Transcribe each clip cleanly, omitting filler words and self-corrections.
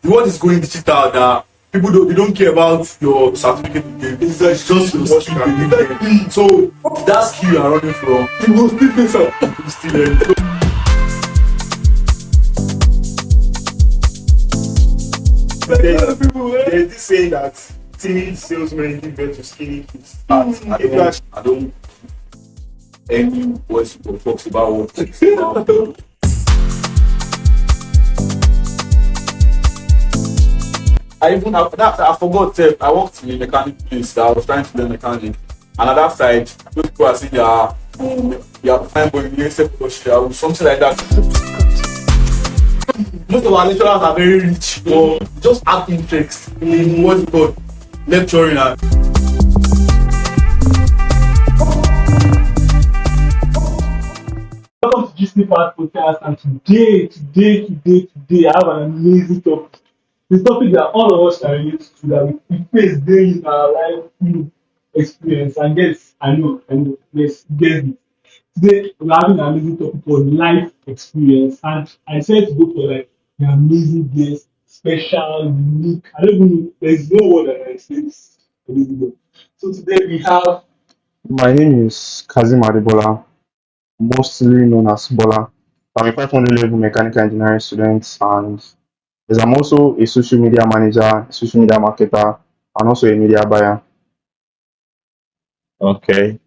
the world is going digital that people don't care about your certificate again. It's like just your skill again. So that skill you are running from, you will still face out. You still learn. There's this saying that timid salesmen give birth to skinny kids. I don't any voice people talks about what I forgot I worked in a mechanic place that I was trying to learn mechanic, and at that side those people are saying they are fine boy in or something like that. Most of our lecturers are very rich or just have interest in what's it called lecturing and welcome to Disney Park Podcast, and today, I have an amazing topic. The topic that all of us can relate to, that we face daily in our life, experience. And yes, I know, yes, get it. Today, we're having an amazing topic called life experience, and I said to go for like an amazing guest, special, unique. I don't even know, there's no word that I say this. So today we have. My name is Kazim Adebola, mostly known as Bola. I'm a 500 level mechanical engineering student, and yes, I'm also a social media manager, social media marketer, and also a media buyer. Okay.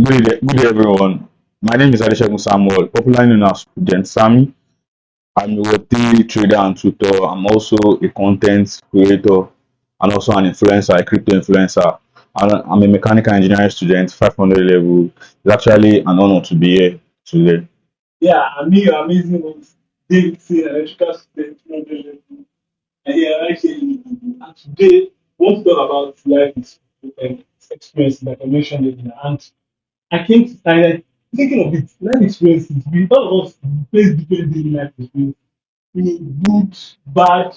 Good day, everyone. My name is Adeshegun Samuel, popularly known as Prudent Sammy. I'm a Web3 trader and tutor. I'm also a content creator and also an influencer, a crypto influencer. And I'm a mechanical engineering student, 500 level. It's actually an honor to be here today. Yeah, and me, your amazing ones, David C. Electrical Student, and yeah, actually, and today, we want to talk about life experience, like I mentioned earlier. And I came to started thinking of it, life experiences. We all of us face different daily life experiences, good, bad,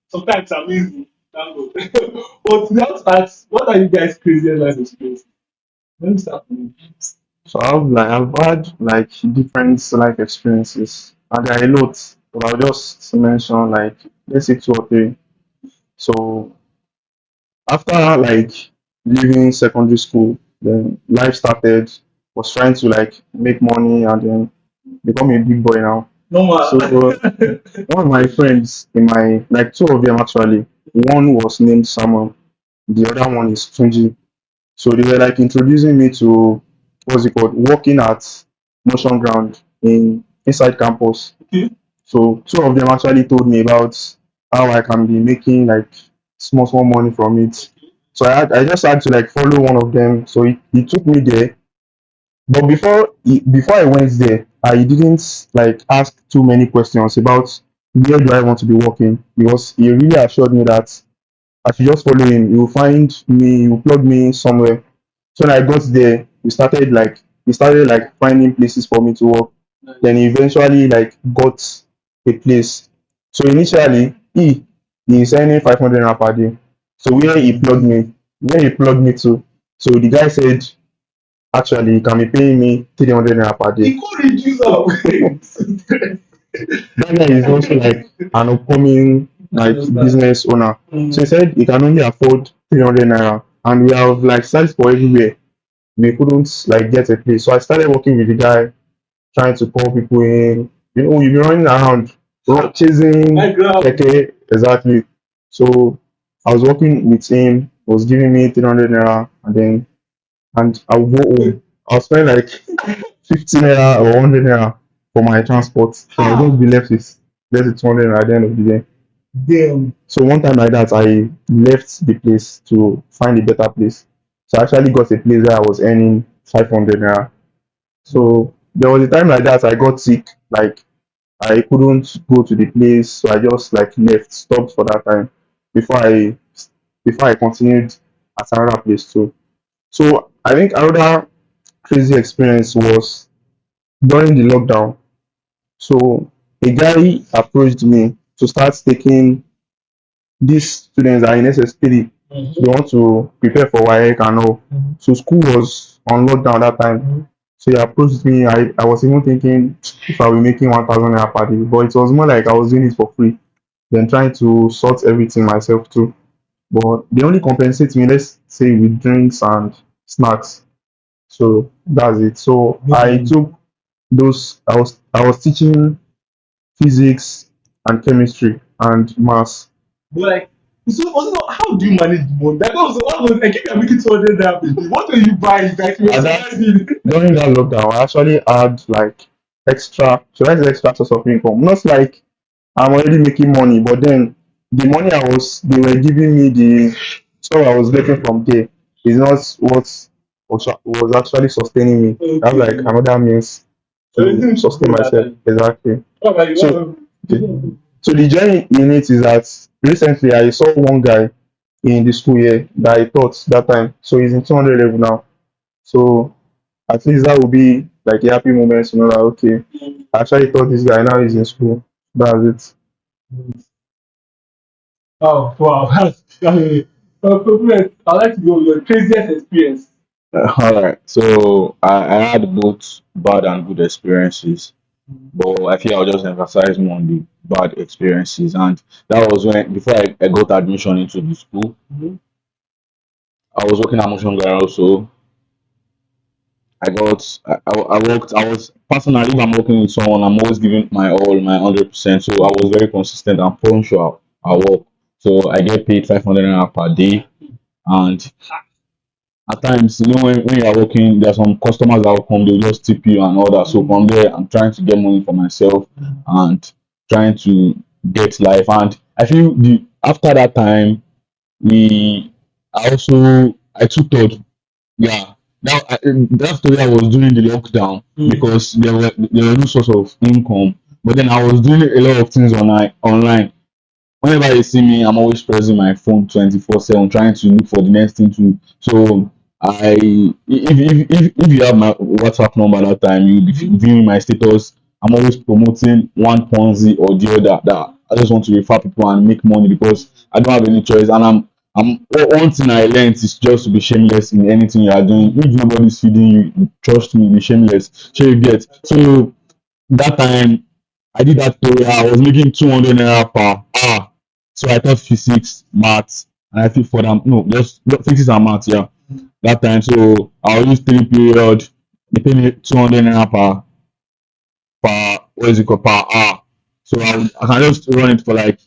sometimes amazing. Thank God. But to that start, what are you guys' craziest life experiences? Let me start with you. So I've had like different life experiences, and there are a lot, but I'll just mention like let's say two or three. So after like leaving secondary school, then life started. Was trying to like make money and then become a big boy now. No So one of my friends in my like two of them actually, one was named Samuel, the other one is Tunji. So they were like introducing me to what's it called, working at motion ground in inside campus. Okay. So two of them actually told me about how I can be making like small money from it. So I just had to like follow one of them. So he took me there. But before I went there, I didn't like ask too many questions about where do I want to be working, because he really assured me that I should just follow him. He will find me, he will plug me in somewhere. So when I got there, he started like finding places for me to work. Then he eventually like got a place. So initially he is earning 500 naira per day. So where he plugged me to, so the guy said actually he can be paying me 300 naira per day. He could reduce our That guy is also like an upcoming like business owner. So he said he can only afford 300 naira, and we have like sites for everywhere. We couldn't like get a place. So I started working with the guy, trying to call people in. You know, you've been running around, chasing okay, exactly. So I was working with him, he was giving me 300 naira, and I'll go home. I'll spend like 50 naira or 100 naira for my transport. So I'll just be left with 200 naira at the end of the day. Damn. So one time like that, I left the place to find a better place. So I actually got a place where I was earning 500 naira. So there was a time like that I got sick. Like I couldn't go to the place, so I just like left, stopped for that time before I before I continued at another place too. So I think another crazy experience was during the lockdown. So a guy approached me to start taking these students that are in SS3. So they want to prepare for WAEC and all. So school was on lockdown that time. So he approached me. I was even thinking if I were making 1,000 naira per day, but it was more like I was doing it for free. then trying to sort everything myself too. But they only compensate me, let's say, with drinks and snacks. So that's it. So I Maybe. took those. I was teaching physics and chemistry and maths. But like, so also, how do you manage the money? That was what was I keep making 200 naira. What are you buying? Like, you And were that surprising. during that lockdown, I actually had like extra, should I say extra source of income? Not like I'm already making money, but then the money they were giving me, the stuff I was getting from there is not what was actually sustaining me. That's like Okay. another means to Everything sustain good that myself. time. Exactly. What about you? So, the, so the journey in it is that recently I saw one guy in the school year that I taught that time. So he's in 200 level now. So at least that would be like a happy moment to know that okay, I actually taught this guy, now he's in school. That's Oh, wow. Progress. I'd like to go with your craziest experience. All right. So I had both bad and good experiences, but I feel I'll just emphasize more on the bad experiences. And that was when before I got admission into the school, Mhm. I was working at Motion Garage. So I worked. I was personally, if I'm working with someone, I'm always giving my all, my 100%. So I was very consistent and punctual at work. So I get paid 500 naira per day, and at times, when you are working, there are some customers that will come, they'll just tip you and all that. So from there, I'm trying to get money for myself and trying to get life. And I feel the after that time, we I took thought, yeah. That story I was doing the lockdown because there were no source of income. But then I was doing a lot of things online. Whenever you see me, I'm always pressing my phone 24/7, trying to look for the next thing to. So if you have my WhatsApp number that time, you'll be viewing my status. I'm always promoting one Ponzi or the other. That I just want to refer people and make money because I don't have any choice. And one thing I learned is just to be shameless in anything you are doing. If nobody's feeding you, trust me, be shameless. So you get. So that time I did that story. I was making 200 naira per hour. So I taught physics, maths, and I think for them, no, just physics and maths, yeah. That time, so I'll use 3 period. They pay me 200 naira what is it called, per hour. So I can just run it for like,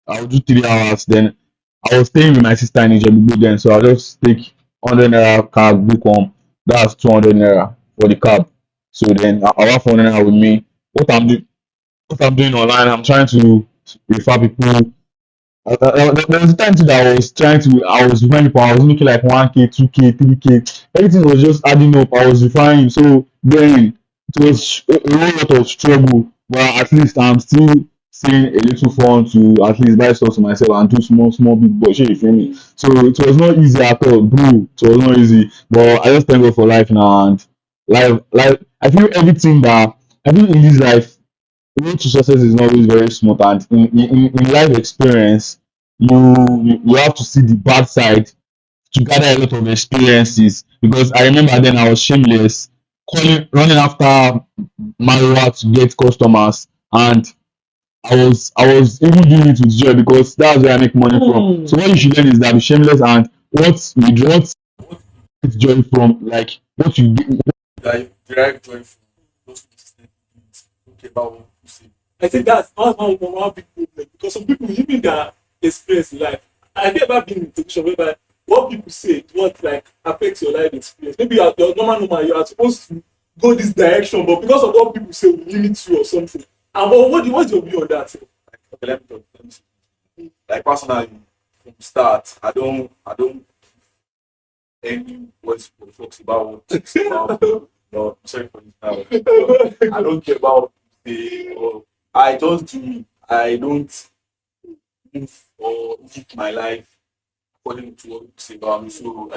I'll do 3 hours. Then I was staying with my sister in Ijebu then, so I'll just take 100 naira cab book home. That's 200 naira for the cab. So then I'll have 100 naira with me. What I'm doing, what I'm doing online, I'm trying to refer people. There was a time too that I was referring people, I was making like 1K, 2K, 3K. Everything was just adding up. I was referring. So then it was a whole lot of struggle. But at least I'm still seeing a little fun to at least buy stuff to myself and do small, small, big boy. Shey you feel me? So it was not easy at all, bro. It was not easy. But I just thank God for life now and life. I feel I feel in this life road to success is not always very smooth, and in life experience you have to see the bad side to gather a lot of experiences. Because I remember then I was shameless, calling running after marijuana to get customers, and I was even doing it with joy because that's where I make money from. So what you should learn is that be shameless, and what you get joy from, like what you get. Like derive joy from those consistent things. Okay, about what you say. I think that's one big problem because some people, even their experience in life, have you ever been in a position whereby what people say, what like affects your life experience? Maybe you're normal, you are supposed to go this direction, but because of what people say, will limit you or something. And what's your view on that? Okay, let me talk. Let me see. Like personally, from the start, I don't any what's folks about what about no, I'm sorry for this now. But I don't care about the or I just do I don't move or live my life according to what people say about me. So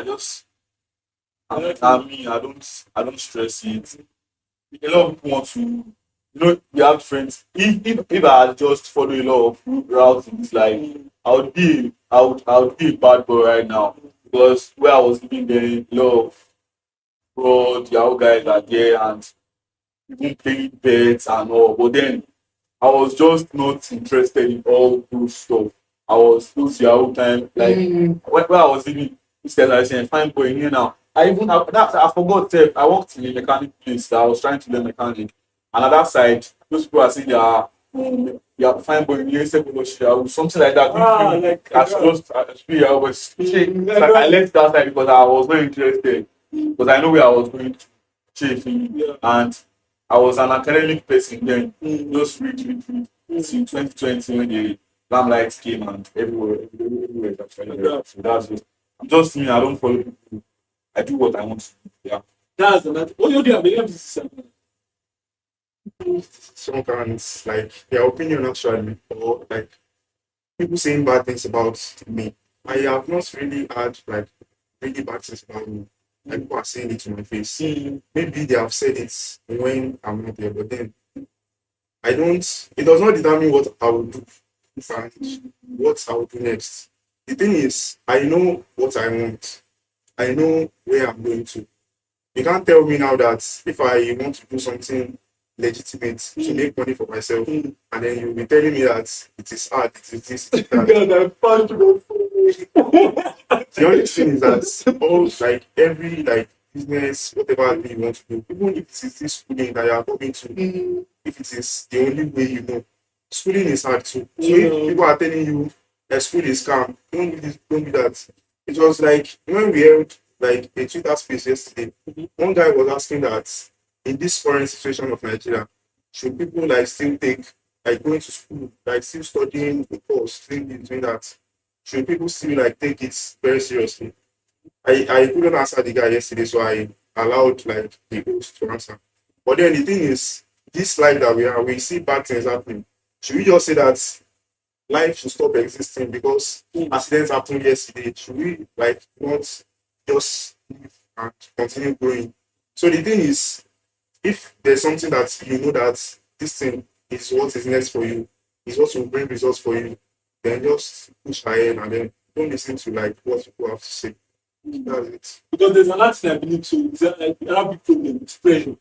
I'm me, I don't stress it. A lot of people want to we have friends. If I had just follow a lot of routes in this life, I would be a bad boy right now. Because where I was living there, a lot of fraud, Yahoo guys are there and even playing bets and all. But then I was just not interested in all those stuff. I was those Yahoo time, like when I was living this guys are saying fine boy here now. I forgot I worked in a mechanic place that I was trying to learn mechanic. And at that side, those people are saying they are fine boy here, something like that. I was like, I left that side because I was not interested. Because I know where I was going to change. And I was an academic person then. Just read. Till 2020 when the lamplight came and everywhere is actually there. So that's just me. I don't follow people. I do what I want to do. Yeah. That's another. What you do? I believe this is Sometimes like their opinion actually, or like people saying bad things about me. I have not really had like really bad things about me. Like people are saying it to my face. Maybe they have said it when I'm not there, but then I don't. It does not determine what I will do and what I will do next. The thing is, I know what I want. I know where I'm going to. You can't tell me now that if I want to do something legitimate to make money for myself, and then you'll be telling me that it is hard, it is this, it is that. The only thing is that all like every like business, whatever you want to do, even if it is this schooling that you are going to, if it is the only way you know, schooling is hard too. So if people are telling you that school is calm, don't do that. It was like when we held like a Twitter space yesterday, one guy was asking that in this current situation of Nigeria, should people like still take like going to school, like still studying the course, still doing that? Should people still like take it very seriously? I couldn't answer the guy yesterday, so I allowed like the host to answer. But then the thing is, this life that we are, we see bad things happening. Should we just say that life should stop existing because accidents happened yesterday? Should we like not just live and continue growing? So the thing is, if there's something that you know that this thing is what is next for you, is what will bring results for you, then just push ahead and then don't listen to like what people have to say. That's it. because there's another thing I believe so. It's like another big problem. It's pressure,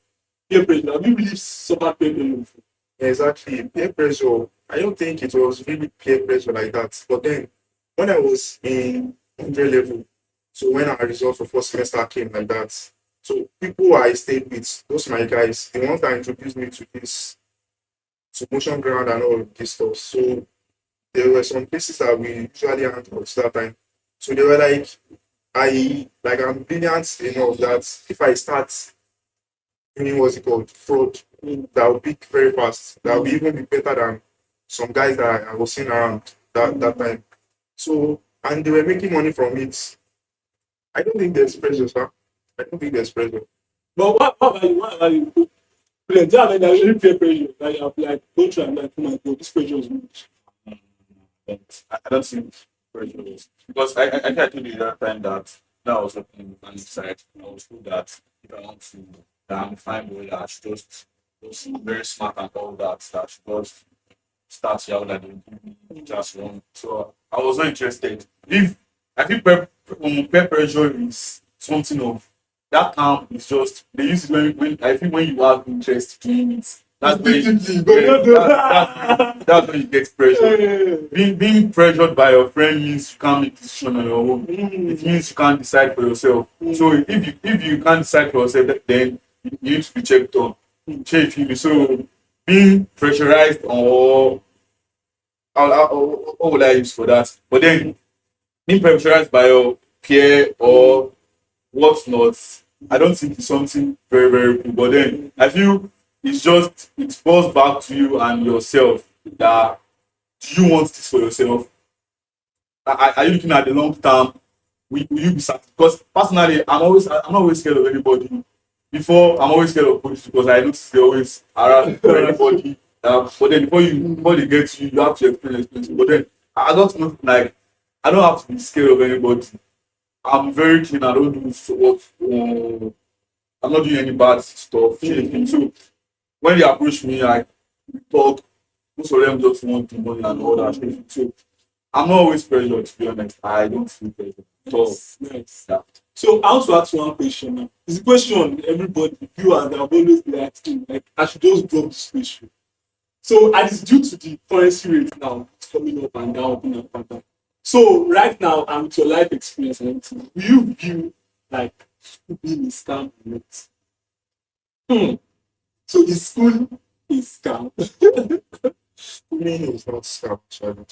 peer pressure. Have you really suffered peer pressure before? Exactly. Peer pressure. I don't think it was really peer pressure like that. But then when I was in 100 level, so when our results for first semester came like that, so people I stayed with, those my guys, the ones that introduced me to this to motion ground and all of this stuff. So there were some places that we usually hang out that time. So they were like, I'm brilliant enough that if I start doing what's it called, fraud, that will be very fast. That will even be better than some guys that I was seeing around that time. So and they were making money from it. I don't think there's pressure, sir. I don't think there's pressure. But what about you? What about you? Like, there's really peer pressure. Like, I'm like, go try. I'm like, oh my god, this pressure is much. But I don't think pressure is because I think I told you that time that when I was working in the mechanic side, I was told that if I want to that I'm fine with that, I should just very smart and all that, that I should just start out that they give me just one. So I was not interested. If I think peer pressure is something of that term is just they use it when I think when you have interest in it. That's when that's when you get pressure. Being pressured by your friend means you can't make decision on your own. It means you can't decide for yourself. So if you can't decide for yourself, then you need to be checked on. So being pressurized or what would I use for that? But then being pressurized by your peer or what's not, I don't think it's something very, very cool. But then I feel it falls back to you and yourself that do you want this for yourself? Are you looking at the long term? Will you be satisfied? Because personally, I'm not always scared of anybody. Before I'm always scared of police because I notice they're always around for anybody. But then before they get you have to explain. But then I don't know like I don't have to be scared of anybody. I'm very clean. I don't do so what. I'm not doing any bad stuff. So when they approach me, I talk. Most of them just want the money and all that. So I'm not always pressured, to be honest. I don't feel pressured. So, Nice. yeah. So I want to ask one question now. It's a question everybody, viewers, that have always been asking. Like, I should just drop this question. So and it's due to the currency rate now it's coming up and down, up and down. So right now and with your life experience and everything, do you view like school being a scam or not? Hmm. So the school is scam. Schooling is not scam, actually.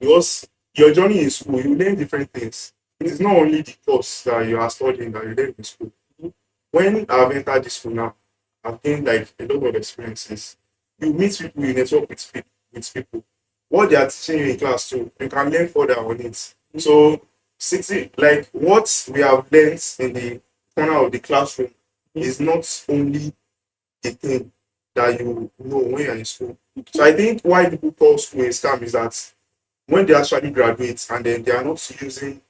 Because your journey in school, you learn different things. It is not only the course that you are studying that you learn in school. When I've entered this school now, I've gained like a lot of experiences. You meet people, you network with people. What they are teaching you in class too, you can learn further on it. So, sitting like what we have learned in the corner of the classroom is not only the thing that you know when you're in school. So I think why people call school a scam is that when they actually graduate and then they are not using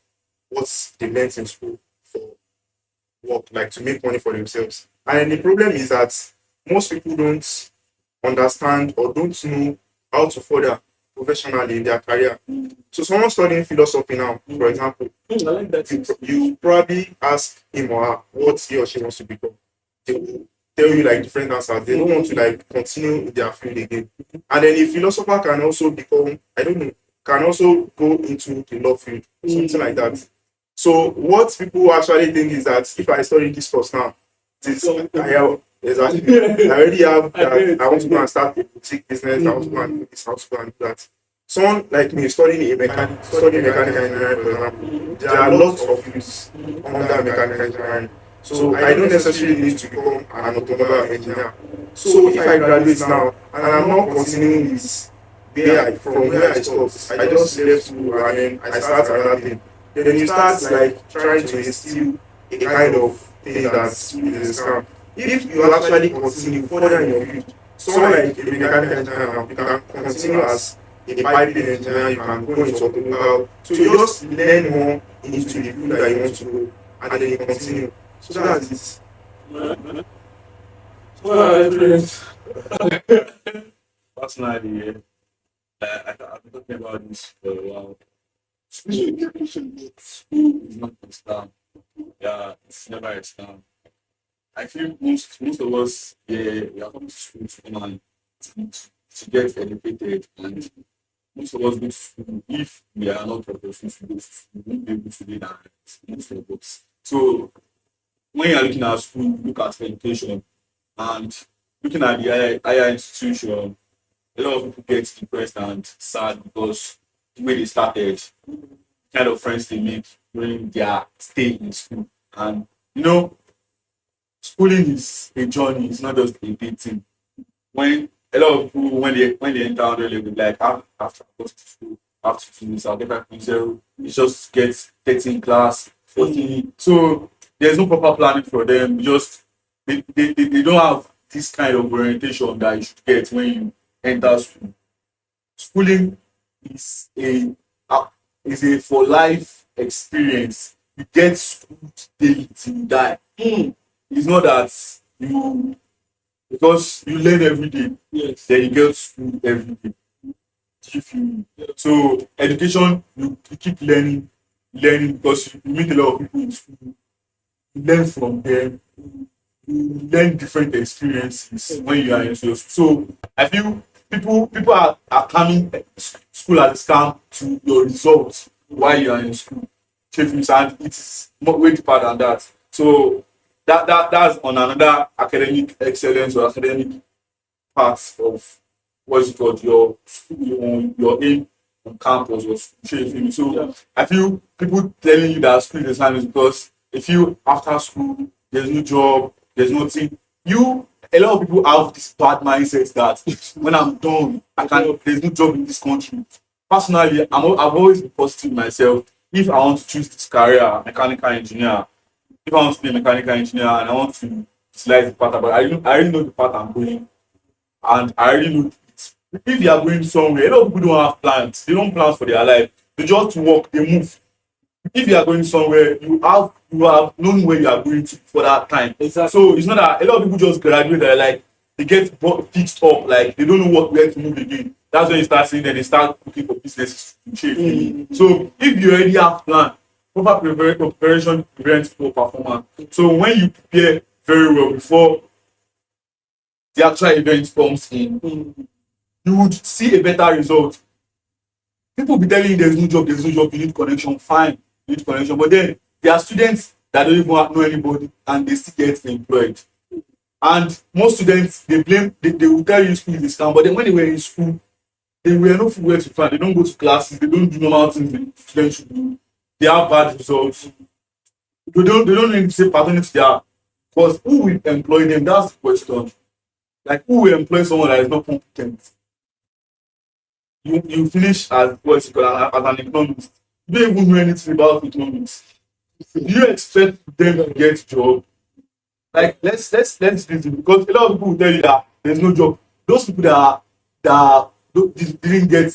what they learned in school for work, like to make money for themselves. And then the problem is that most people don't understand or don't know how to further professionally in their career. So someone studying philosophy now, for example, I like that. you probably ask him or her what he or she wants to become. They will tell you like different answers. They don't want to like continue in their field again. And then a philosopher can also become, I don't know, can also go into the law field, something like that. So what people actually think is that if I study this course now, this I have exactly I already have that I want to go and start a boutique business, I want to go and do this, I want to go and do that. Someone like me studying mechanical engineering, for example, there are lots of fields under mechanical engineering. So I don't necessarily need to become an automobile engineer. So if I graduate now and I'm not continuing with where I stopped, I just left school and then I start another thing. Then you start like trying to instill a kind of thing that school is a scam. If you actually continue further in your field, someone like a mechanical engineer now, you can continue as a piping engineer, you can go into automobile. So you just learn more into the field that you want to go and then you continue. So that's it. Personally, yeah, I've been talking about this for a while. School is not a scam. Yeah, it's never a scam. I feel most of us, yeah, we are coming to school to come and to get educated, and most of us go to school. If we are not professionals to go to school, we won't be able to read and write, most of us. So when you're looking at school, look at education, and looking at the higher institution, a lot of people get depressed and sad because the way they started, kind of friends they make during their stay in school. And you know, schooling is a journey, it's not just a dating. When a lot of people when they enter 100 level, like after I go to school, after 2 weeks, I'll get 5.0, it's just get 13 class, 14. So there's no proper planning for them. Just they don't have this kind of orientation that you should get when you enter school. Schooling is uh, a for life experience. You get schooled daily till you die. It's not that you because you learn every day, Yes. then you get school every day. If you so education, you keep learning because you meet a lot of people in school. You learn from them. You learn different experiences when you are in school. So I feel people are coming school as a scam to your results while you are in school. Chief and it is more way deeper than that. So that's on another academic excellence or academic part of what's it called your school, your aim on campus or school. Chief. So Yeah. I feel people telling you that school is is because if you after school there's no job, there's nothing. A lot of people have this bad mindset that when I'm done, there's no job in this country. Personally, I've always been positive myself. If I want to choose this career, mechanical engineer, if I want to be a mechanical engineer and I want to utilize the path, but I already know the path I'm going, and I already know it. If you are going somewhere, a lot of people don't have plans. They don't plan for their life. They just work, they move. If you are going somewhere, you have known where you are going to for that time. Exactly. So it's not that a lot of people just graduate, they're like they get fixed up, like they don't know where to move again. That's when you start seeing that they start looking for businesses to shape. So if you already have plan, proper preparation prevents poor performance. So when you prepare very well before the actual event comes in, you would see a better result. People be telling you there's no job, you need connection, fine, you need connection. But then there are students that don't even know anybody and they still get employed. And most students they blame they will tell you school is a scam, but then when they were in school, they were not where to find, they don't go to classes, they don't do normal things the students should do, they have bad results. They don't need to say paternity there. Because who will employ them? That's the question. Like who will employ someone that is not competent? You finish as what's it called as an economist. You don't even know anything about economics. Do you expect them to get job? Like let's listen because a lot of people will tell you that there's no job. Those people that didn't get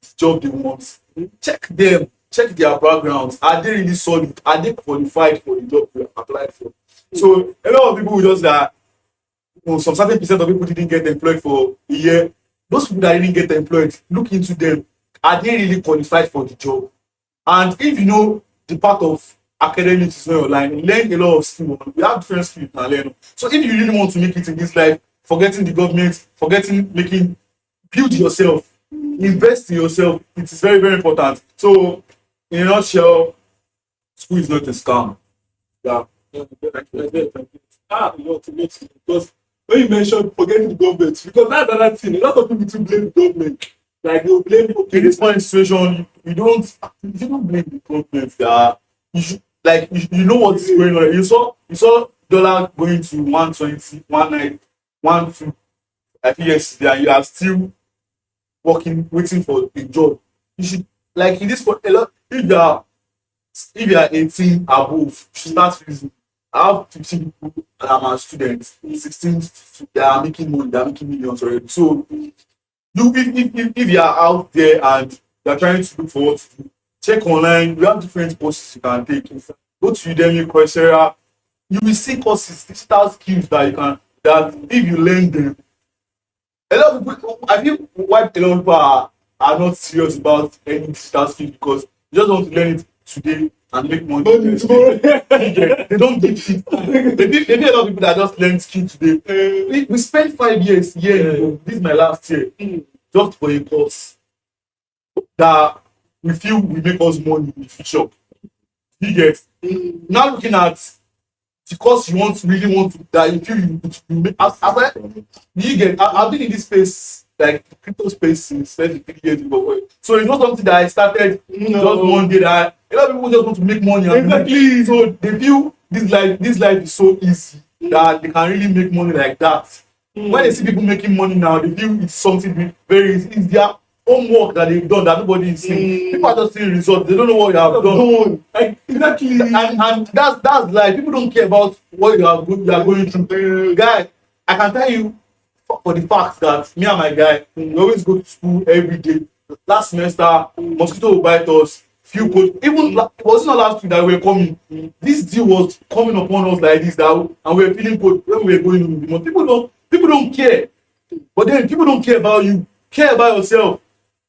the job they want, check them, check their backgrounds. Are they really solid? Are they qualified for the job they applied for? So a lot of people will just that some certain percent of people didn't get employed for a year. Those people that didn't get employed, look into them. Are they really qualified for the job? And if you know the part of academics is not your line, learn a lot of skills. We have different skills you can learn. So if you really want to make it in this life, forgetting the government, build yourself, invest in yourself. It is very, very important. So in a nutshell, school is not a scam. Yeah. Because when you mentioned forgetting the government, because that's another thing. A lot of people to blame the government. Like they will blame In this point situation, you don't blame the government. Yeah. You know what's going on. You saw dollar going to 120, 19, 12. I think yesterday, and you are still working, waiting for a job. You should like in this a lot. If you are 18 above, you should start reasoning. I have 15 people that are my students, 16 they are making money, they are making millions already. So if you are out there and you are trying to look for what to do, check online. We have different courses you can take. Go to Udemy, Coursera. You will see courses, digital skills that if you learn them, a lot of people. I feel why a lot of people are not serious about any digital skills because you just want to learn it today and make money the next day. They don't give it. They a lot of people that just learn skill today. We spent 5 years here. This is my last year just for a course that we feel will make us money in the future. You get now looking at the course you really want to that you feel you make you get I've been in this space like the crypto space since 3 years ago. So it's not something that I started just one day that a lot of people just want to make money and exactly so they feel this life is so easy that they can really make money like that. When they see people making money now, they feel it's something very easy. It's their homework that they've done that nobody is seeing. People are just seeing results. They don't know what you have done. Like, exactly. And that's life. People don't care about what you are going through. Guy, I can tell you for the fact that me and my guy, we always go to school every day. Last semester, mosquito will bite us. Few coach, even it wasn't last week that we were coming. This deal was coming upon us like this, and we were feeling cold when we were going in the month. People don't care. But then people don't care about you. Care about yourself.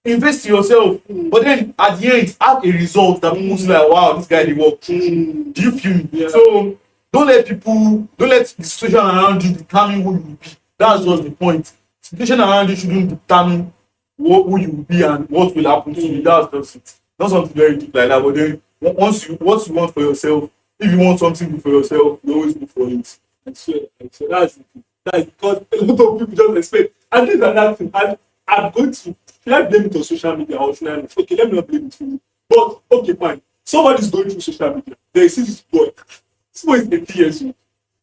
Invest in yourself. But then at the end, have a result that people see like, wow, this guy did work. Do you feel me? Yeah. So don't let the situation around you determine who you will be. That's just the point. Situation around you shouldn't determine who you will be and what will happen to you. That's just it. Not something very deep like that. But then what you want for yourself, if you want something good for yourself, you always go for it. I swear. That's because a lot of people just expect. And this is another thing. And I'm going to should I blame it on social media or should I not? Okay, let me not blame it for you. But okay, fine. Somebody's going through social media. They see this boy. This boy is 80 years old.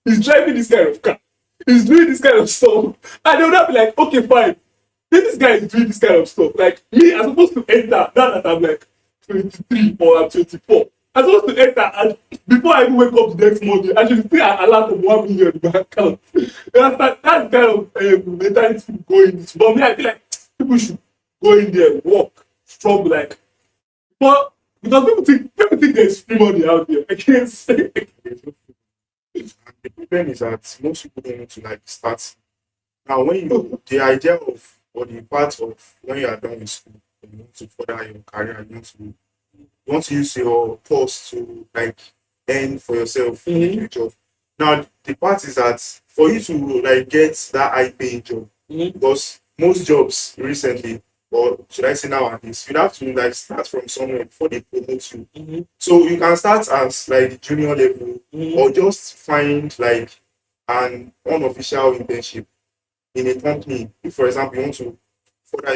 He's driving this kind of car. He's doing this kind of stuff. And they'll not be like, okay, fine. If this guy is doing this kind of stuff, like me, I'm supposed to enter now that I'm like 23 or I'm 24. I'm supposed to enter and before I even wake up the next morning, I should see an alert of 1 million in my account. That's kind of mentality people go in this. But me, I feel like people should go in there, work, struggle, like. But because people think there's free money out there. I can't say. The problem is that most people don't want to like start. Now, the idea of or the part of when you are done with school, you want to further your career, you want to use your course to like earn for yourself in the future. Now, the part is that for you to like get that high paying job, because most jobs recently, or should I say nowadays, you have to like start from somewhere before they promote you. So you can start as like the junior level, or just find like an unofficial internship in a company. If, for example, you want to further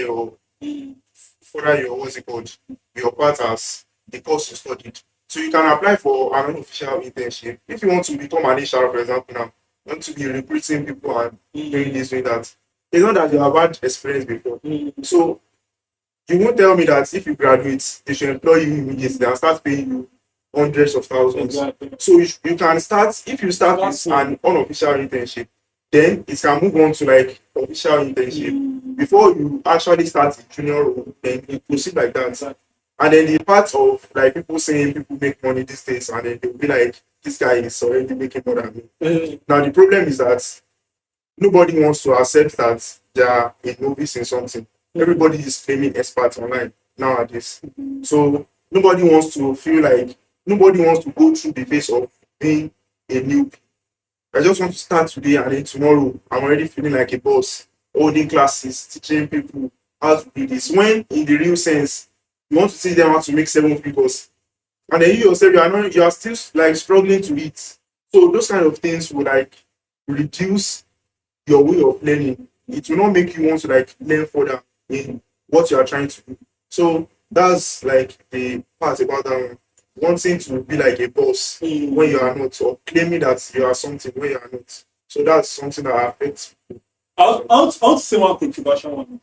your what's it called, your part as the course you studied. So you can apply for an unofficial internship. If you want to become an HR, for example, now you want to be recruiting people and doing this, doing that. It's not that you have had experience before. So you won't tell me that if you graduate, they should employ you immediately and start paying you hundreds of thousands. Exactly. So you can start, if you start with an unofficial internship, then it can move on to like official internship. Before you actually start a junior role, then you proceed like that. And then the part of like people saying people make money these days, and then they'll be like, this guy is already making more than me. Now the problem is that nobody wants to accept that they are a novice in something. Everybody is claiming experts online nowadays. So nobody wants to feel like, nobody wants to go through the phase of being a newbie. I just want to start today, and then tomorrow I'm already feeling like a boss, holding classes, teaching people how to do this. When in the real sense, you want to teach them how to make 7 figures, and then you yourself, you are still like struggling to eat. So those kind of things will like reduce your way of learning. It will not make you want to like learn further in what you are trying to do. So that's like the part about that one. Wanting to be like a boss when you are not, or claiming that you are something when you are not. So that's something that affects. I want to say one controversial one.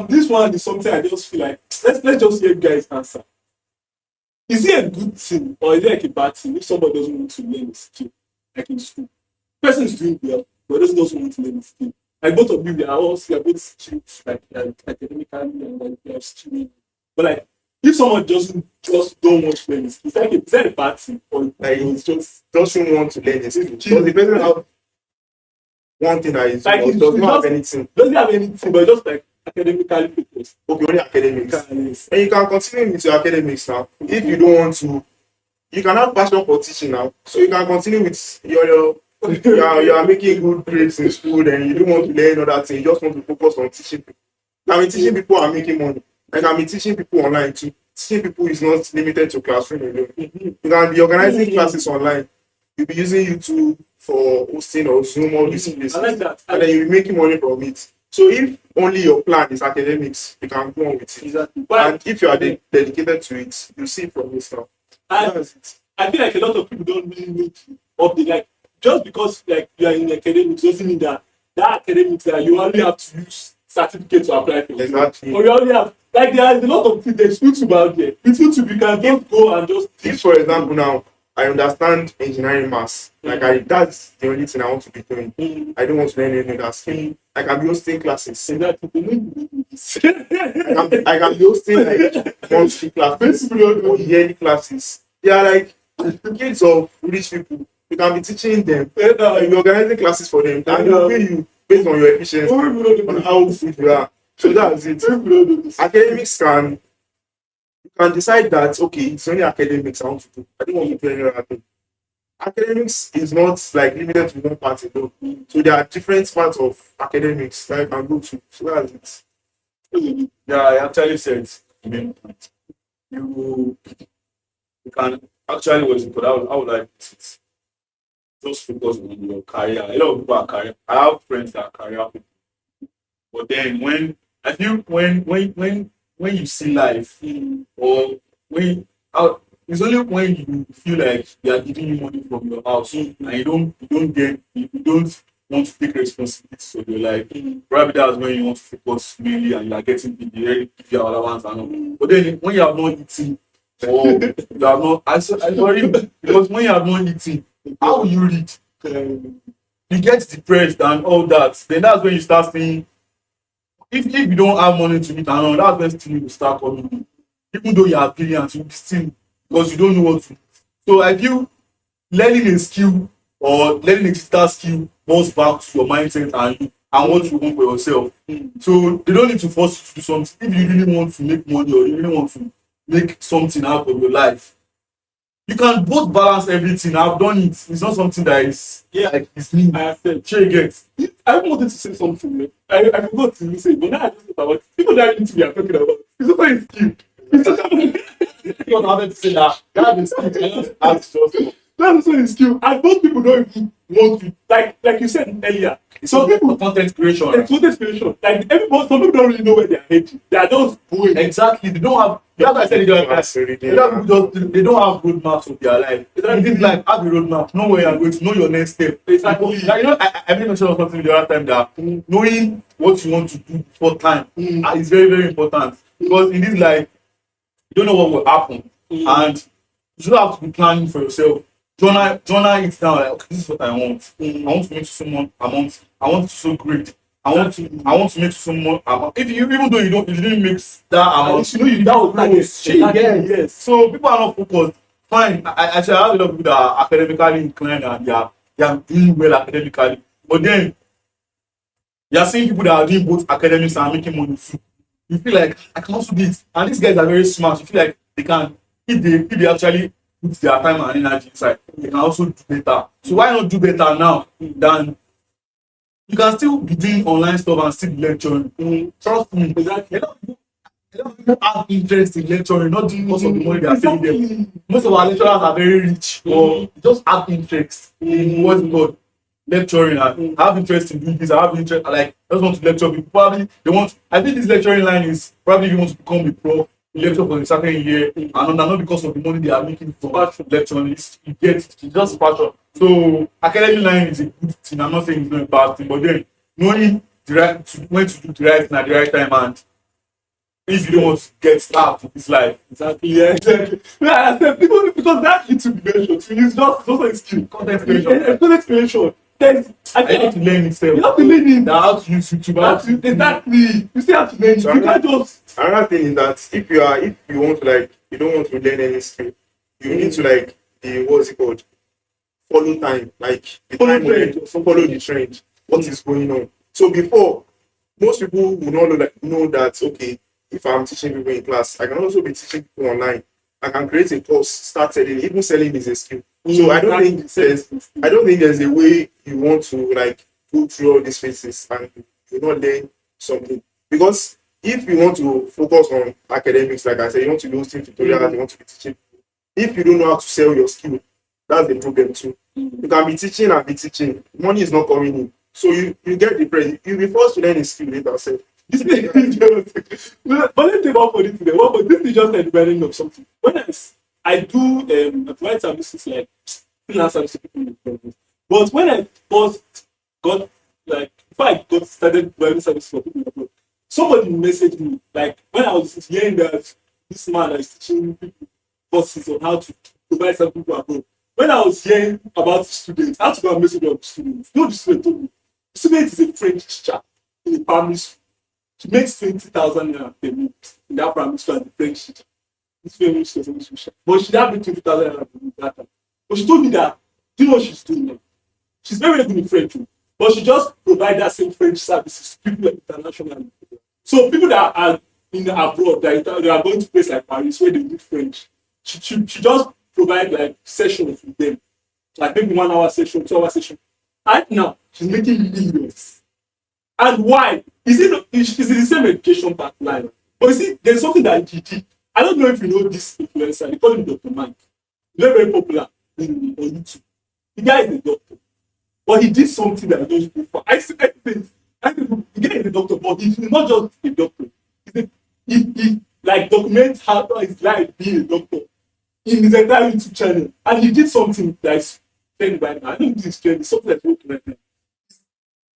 This one is something I just feel like let's just hear guys answer. Is it a good thing or is it like a bad thing if somebody doesn't want to learn a skill, like in school? Person is doing well, but doesn't want to learn a skill. Like both of you, we are both skilled, like academically and like we are skilled. But like if someone just don't want to learn a skill, is that a bad thing or Like it's just doesn't want to learn a skill. Does the person have one thing that is like or does not have anything? doesn't have anything, but just like academically focused. Okay, only academics. Yes. And you can continue with your academics now. If you don't want to, you can have passion for teaching now. So you can continue with you are making good grades in school, and you don't want to learn other things. You just want to focus on teaching people. I mean, teaching people are making money. Like I mean, teaching people online too. Teaching people is not limited to classroom alone. You can be organizing classes online. You'll be using YouTube for hosting or Zoom, all these places. I like that. And then you'll be making money from it. So if only your plan is academics, you can go on with it. Exactly. And if you are dedicated to it, you see it from this now. I feel like a lot of people don't really need to update. Like just because like you are in academics doesn't mean that academics that you only have to use certificate to apply for. Exactly. Or you only have like there is a lot of things. There's YouTube out there. With YouTube you can just go and just teach. If for example now I understand engineering maths, like that's the only thing I want to be doing. I don't want to learn anything that's skill. I can be hosting classes. I can be hosting like monthly classes or yearly classes. They are like kids of rich people. You can be teaching them. You be organizing classes for them. And they will pay you based on your efficiency, on how good you are. So that's it. Academics can decide that okay, it's only academics I want to do. I don't want to do any other thing. Academics is not like limited to one part alone. So there are different parts of academics that you can go to. So that's it. Yeah, I actually said the main point. You can actually what is it called? I would like it. Just focus on your career. A lot of people are career. I have friends that are career people. But then I feel when you see life or when it's only when you feel like they are giving you money from your house and you don't want to take responsibility of your life. Probably that's when you want to focus mainly and you are getting paid, they already give you other ones and all. But then when you have not eaten or you have not I worry because when you have not eaten, how will you read? You get depressed and all that. Then that's when you start saying if you don't have money to eat and all, that's when still will start coming. Even though you are brilliant, you still because you don't know what to do. So I feel learning a skill or learning a digital skill goes back to your mindset and what you want for yourself. So they don't need to force you to do something. If you really want to make money or you really want to make something out of your life, you can both balance everything. I've done it. It's not something that is like it's me. I said, Sure, you get. I wanted to say something. I forgot to say, but now I just thought about it. People that need to be talking about. It's also a skill. It's just You wanted to say that. That is it. That's just. that's also a skill. And most people don't even want to, like you said earlier. So people content creation. Content creation. Like everybody, some people don't really know where they are heading. They are just going. Exactly. They don't have. That's why I said they don't have. They don't have roadmaps of their life. In this life, have a roadmap. Know where you are going to. Know your next step. Exactly. Like, I made mention of something the other time that knowing what you want to do before time is very, very important. Because in this life, you don't know what will happen, and you should have to be planning for yourself. Journal it down. Like, okay, this is what I want. I want to make someone. I want to so great. I want to make someone amount. If you even though you didn't make that amount, that was close. Yes. So people are not focused. Fine. I have a lot of people that are academically inclined and they are doing well academically. But then you are seeing people that are doing both academics and making money too. You feel like I can also do it. And these guys are very smart. You feel like they can if they actually put their time and energy inside, they can also do better. So why not do better now than you can still be doing online stuff and still be lecturing. Trust me, exactly. A lot of people have interest in lecturing, not just because of the money they are paying them. Most of our lecturers are very rich, or just have interest in what's called lecturing. And have interest in doing this. I have interest, like, I just want to lecture people. Probably they want. I think this lecturing line is probably if you want to become a prof, you lecture for a certain year, and not because of the money they are making from lecturing. You get it. It's just passion. So academic line is a good thing. I'm not saying it's not a bad thing, but then knowing when to do the right thing at the right time, and if you don't want to get starved in this life. Exactly. Yeah, exactly. Yeah, people, because that YouTube video is just a skill. Content creation. Content creation. Then I need to learn itself. You have to learn it. Now how to use YouTube. Exactly. You still have to learn it. So you can't just. another thing is that if you want to like you don't want to learn any skill, you need to like what's it called? Follow time. Like the time follow the trend. What is going on? So before most people will not know that okay, if I'm teaching people in class, I can also be teaching people online. I can create a course, start selling. Even selling is a skill. So I don't think there's a way you want to like go through all these phases and you not learn something. Because if you want to focus on academics, like I said, you want to be hosting tutorials, you want to be teaching. If you don't know how to sell your skill, that's the problem too. You can be teaching and be teaching. Money is not coming in. So you get depressed. You'll be forced to learn a skill later self. This thing just, but let's take one for this today. One for this is just the beginning of something. When I do provide services like freelance services to people in progress. But when I first got like before I got started providing services for people in abroad, somebody messaged me like when I was hearing that this man is teaching people courses on how to provide some people abroad. When I was hearing about students, I had to go and message about students. You know the student told me. The student is a French teacher in a primary school. She makes 20,000 naira per month in that primary school as a French teacher. This family school, but she didn't make 20,000 naira per month that time. But she told me that, do you know what she's doing now? She's very, very good in French, but she just provides that same French services to people internationally. So people that are in abroad, they are going to places like Paris where they need French. She just provides like sessions with them, like maybe 1 hour session, 2 hour session. Right now, she's making millions. And why? Is it the same education pipeline? But you see, there's something that he did. I don't know if you know this influencer. They call him Dr. Mike. Very, very popular on YouTube. The guy is a doctor. But he did something that I don't know for. I think the guy is a doctor, but he's not just a doctor. He like documents how his life being a doctor in his entire YouTube channel. And he did something that's trending right now. I don't think it's trending, something that's working right now.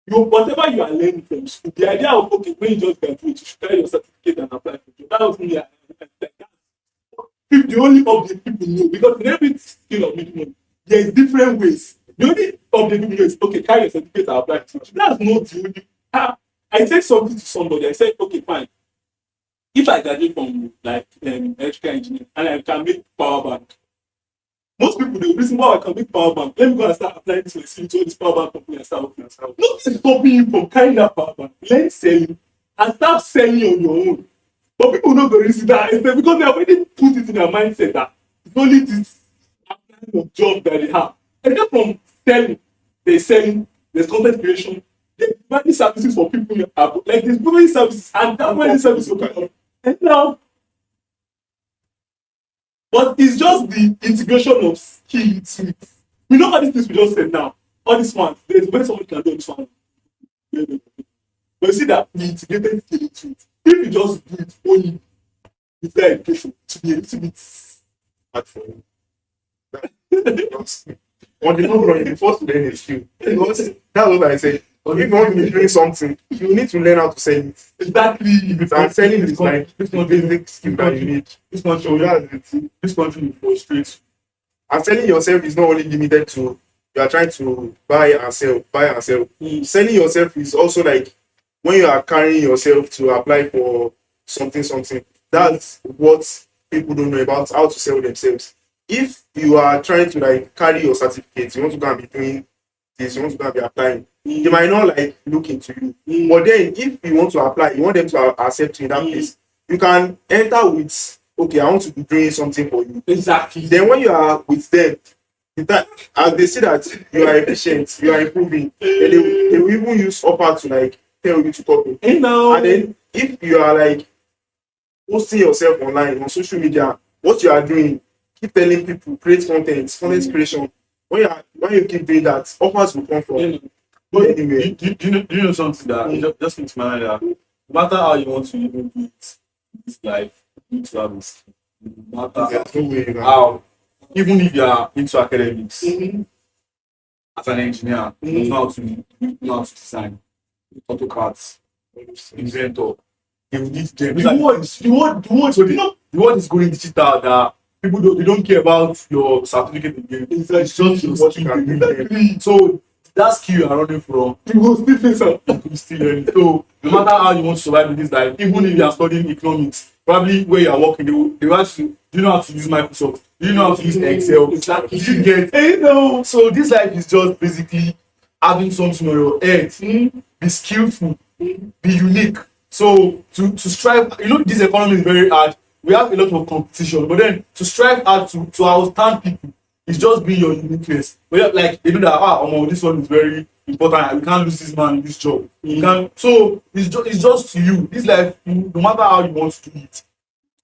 Whatever you are learning from school, the idea of okay, when you just graduate, you should carry your certificate and apply for it. That was me. The only update people know because in every skill of making money, there is different ways. The only update people know is okay, carry your certificate and apply for it. That's not the only. I said something to somebody. I said, okay, fine. If I graduate from like electrical engineering and I can make power bank, most people the reason why I can make power bank. Let me go and start applying this machine to this power bank company and start working. Nothing is stopping you from carrying that power bank, learn selling, and start selling on your own. But people don't go to see that because they already put it in their mindset that it's only this of job that they have. And then from selling, there's content creation, there's providing services for people like there's providing services and that providing services for people. And now, but it's just the integration of skill to it. We know all these things we just said now. All this one, there's when someone can do this one. But you see that we integrated skill into it. If you just do it only with that education, to be a little bit hard for you. On the long run, the first to learn a skill. Because that's what I say. If you want to be doing something, you need to learn how to sell it. Exactly. And selling is like the basic skill that you need. This country, So that's it. this country will frustrate. And selling yourself is not only limited to you are trying to buy and sell, buy and sell. Selling yourself is also like when you are carrying yourself to apply for something. That's what people don't know about how to sell themselves. If you are trying to like carry your certificate, you want to go and be doing this, you want to go and be applying, they might not like look into you. But then if you want to apply, you want them to accept you in that place, you can enter with okay, I want to be doing something for you. Exactly. Then when you are with them, as they see that you are efficient, you are improving, then they will even use offer to like tell you to copy. And now, And then if you are like posting yourself online on social media, what you are doing, keep telling people, create content creation. When you keep doing that, offers will come from anywhere. do you know something that just came to my mind that no matter how you want to even do it in this life, you need to have this. No matter There's no way you can. how, even if you are into academics, as an engineer, you know how to design, AutoCAD, inventor. You need them. The world is going digital. That people don't care about your certificate again. It's just your What you skill. can do. Exactly. So that skill you are running from, you will still face up. You will still learn. So no matter how you want to survive in this life, even if you are studying economics, probably where you are working, they will ask you, do you know how to use Microsoft? Do you know how to use Excel? Exactly. Do you get? So this life is just basically having something on your head. Be skillful, be unique. So to strive, this economy is very hard. We have a lot of competition, but then to strive hard to outstand people is just being your uniqueness. But like they do that, this one is very important. We can't lose this man in this job. You can so it's just to you. This life, no matter how you want to do it,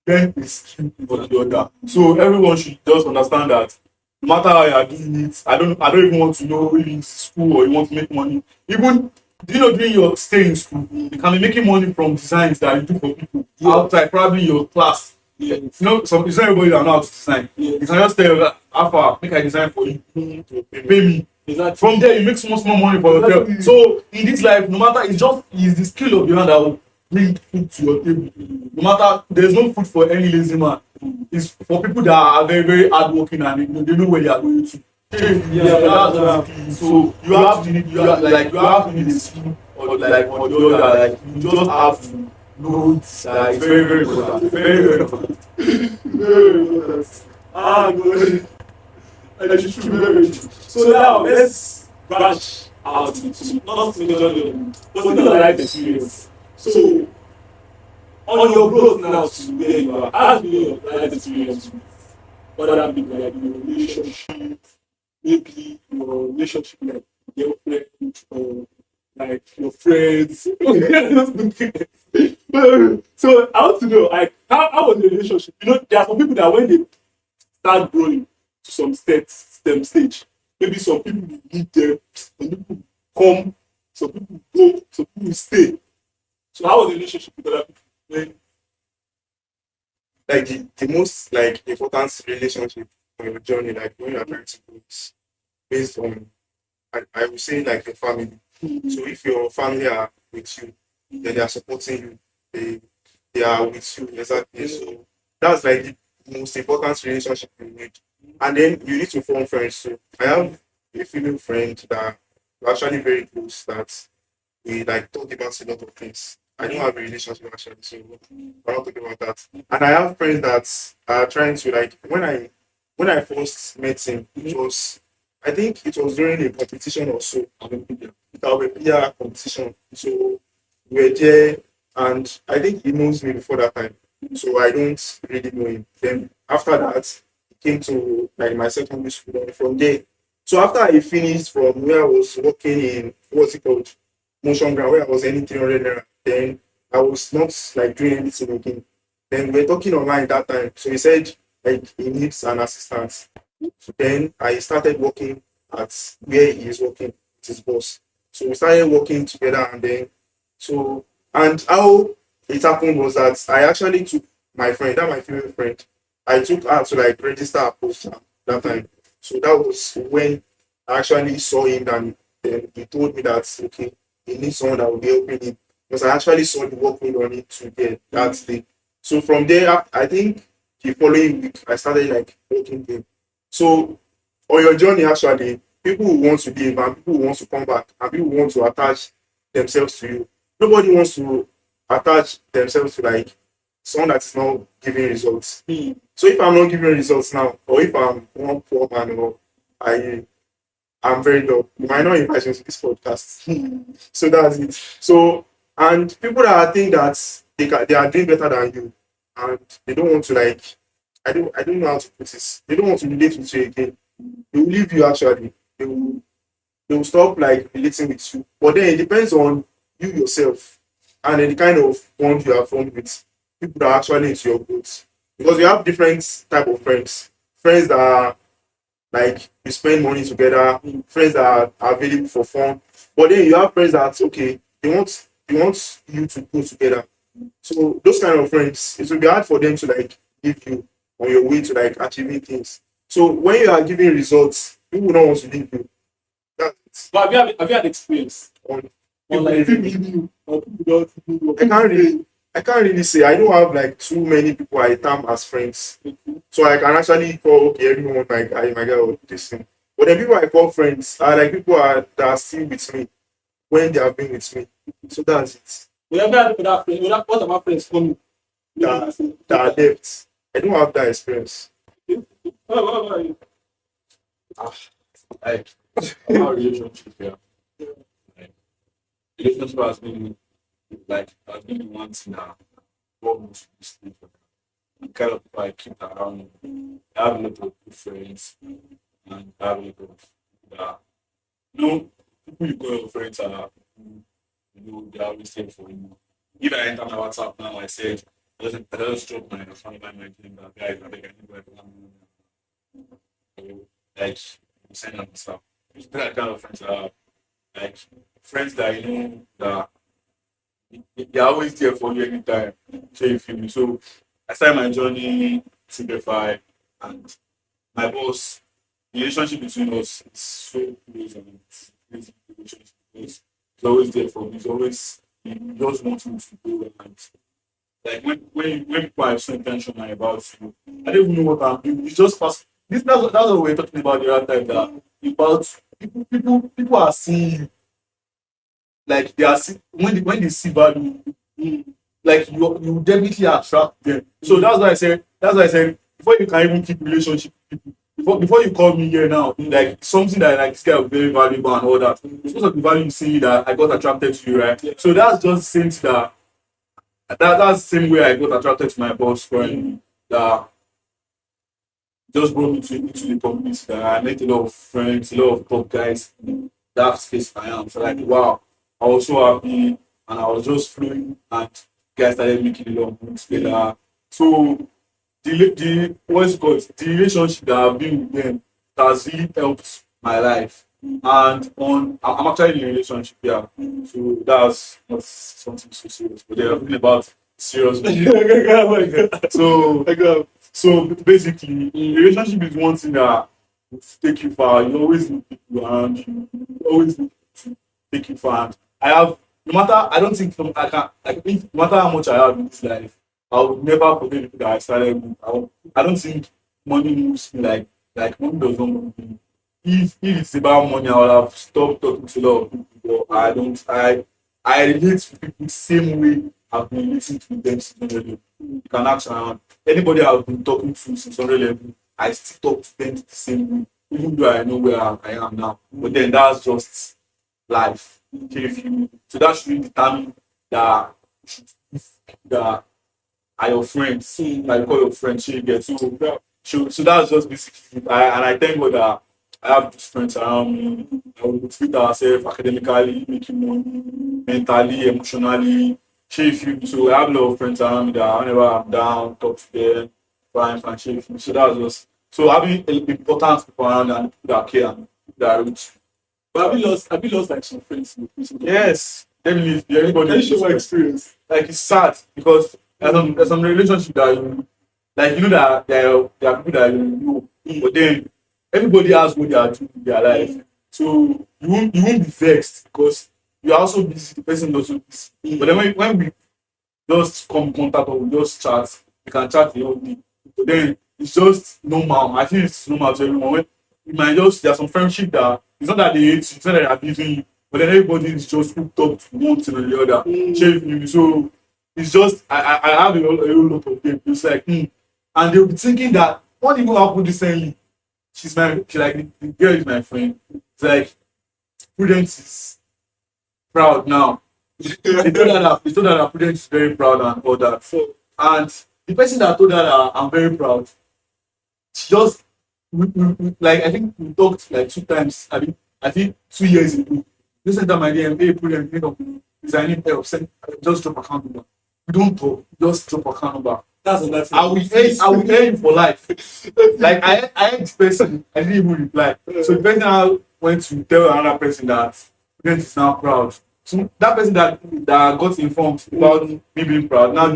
then it's skill for the other. So everyone should just understand that no matter how you are doing it, I don't even want to know if it's school or you want to make money. Even during your stay in school, you can be making money from designs that you do for people outside, probably your class. It's not everybody that know how to design. You can just tell that Alpha, make I design for you. Pay me. Exactly. From there, you make small money for yourself. So in this life, no matter it's the skill of your hand that will bring food to your table. No matter there's no food for any lazy man. It's for people that are very, very hardworking and they know where they are going to. So you have to need a skill or the other. Like you just have to know it. It's very, very important. Very, very important. Very important. God. And it's true, very, very true. So now let's branch out into not major positive life experience. So on your growth now to where you are, how has been your life experience with other people, like your relationship, maybe your relationship like girlfriend or like your friends. So I want to know, like, how was the relationship? There are some people that when they start growing to some stage, maybe some people will leave them, some people come, some people go, some people stay. So how was the relationship with other people when Like the most like important relationship on your journey, like when you are trying to grow, is based on I would say like your family. So if your family are with you, then they are supporting you, they are with you exactly. So that's like the most important relationship you need. And then you need to form friends too. I have a female friend that we're actually very close that we like talk about a lot of things. I don't have a relationship actually, so we're not talking about that. And I have friends that are trying to like when I first met him, it was I think it was during a competition or so. It was a peer competition. So we were there and I think he knows me before that time. So I don't really know him. Then after that, came to like my secondary school. And from there, so after I finished from where I was working in what's it called, motion ground, where I was earning 300 naira, then I was not like doing anything again. Then we were talking online that time. So he said like he needs an assistant. So then I started working at where he is working with his boss. So we started working together, and then so and how it happened was that I actually took my friend, that my female friend, I took her to like register a post that time. So that was when I actually saw him, and then he told me that okay, he needs someone that will be helping him. Because I actually saw the workload on it to get that day. So from there, I think the following week I started like working there. So on your journey, actually, people who want to leave and people who want to come back and people who want to attach themselves to you. Nobody wants to attach themselves to like someone that is not giving results. So if I'm not giving results now, or if I'm one poor man, or I'm very low, you might not invite me to this podcast. So that's it. So and people that think that they are doing better than you, and they don't want to like I don't know how to put this. They don't want to relate with you again. They will leave you actually. They will stop like relating with you. But then it depends on you yourself and then the kind of bond you have formed with people that are actually into your growth. Because we have different type of friends. Friends that are like you spend money together, friends that are available for fun. But then you have friends that okay, they want you to go together. So those kind of friends, it will be hard for them to like leave you on your way to like achieving things. So when you are giving results, people will not want to leave you. That's it. But have you had experience On on people like people leaving. leaving you or people don't leave you? I can't really I can't really say I don't have like too many people I term as friends. So I can actually call okay everyone like I my guy or this thing. But then people I call friends are like people that are still with me when they have been with me. So that's it. We have had that friend. What about friends coming? That are left. I don't have that experience. What about you? Like our relationship, yeah. Like, relationship has been one thing that brought me to this stage. The kind of people I keep around me. I have a lot of good friends and I have a lot of that people you call your friends are people, they are always there for you. If I enter my WhatsApp now, I said I just drop my family by my name that guys I think I need to like send them stuff. It's that kind of friends are like friends that you know that they're always there for you anytime. So you feel me. So I started my journey to Redefine and my boss, the relationship between us is so close and it's a crazy relationship because he's always there for me. He's always he just wants me to go and like when people are so intentional about you, I don't even know what I'm doing. It's just fast. That's what we were talking about the other time that about people are seeing you like they are see, when they see value, like you definitely attract them. So that's why I said before you can even keep relationship with people, before you call me here now, like something that like this guy was very valuable and all that. It's supposed to be value see that I got attracted to you, right? So that's just the same thing that's the same way I got attracted to my boss friend that just brought me into the community that I met a lot of friends, a lot of top guys in that space I am. So like wow, I was so happy and I was just flowing and guys started making a lot of moves together. So the what's it called the relationship that I've been with them has really helped my life. And I'm actually in a relationship, yeah. So that's not something so serious, but they're talking about serious. So so basically, relationship is one thing that will take you far. You always need people around you. You always need to take you far. And I have no matter I don't think I can like if, no matter how much I have in this life, I would never forget the people that I started with. I don't think money moves me like money does not move me. If it's about money, I would have stopped talking to a lot of people. But I don't I relate to people the same way I've been relating to them since 100 level. You can ask around anybody I've been talking to since 100 level, I still talk to them the same way, even though I know where I am now. But then that's just life. Okay, so that should determine that you should give people that are your friends, like call your friends, so you get so So that's just basically it. I thank God that I have good friends around me. I will motivate ourselves academically, making money, mentally, emotionally. Shape you. So I have a lot of friends around me that whenever I'm down, talk to them, fine, shape you. So that's just so having important people around and people that care and people that are roots. But have you lost like some friends in the prison? Yes, definitely. Everybody Can you share is my experience? like it's sad because there's some relationship that you like you know that there are people that you know, but then everybody has what they are doing in their life. So you won't be vexed because you are also busy, the person is also busy. But then when we just come in contact or we just chat, we can chat the whole day. But then it's just normal. I feel it's normal to everyone. When you might just there's some friendship that it's not that they hate you, it's not that they are abusing you, but then everybody is just hooked up to one thing or the other. Shave you. So it's just I have a whole lot of them. It's like and they'll be thinking that what even happened recently. She like the girl is my friend. It's like Prudence is proud now. They told her that Prudence is very proud and all that. So and the person that told her that I'm very proud, she just like I think we talked like 2 times. I think 2 years ago. Just sent her my DM, hey Prudence, is I need help. Just drop account number. We don't talk, just drop account number. That's another thing. I will earn you for life. Like I had this person, I didn't even reply. So the person now went to tell another person that Prudence is now proud. So that person that got informed about me being proud now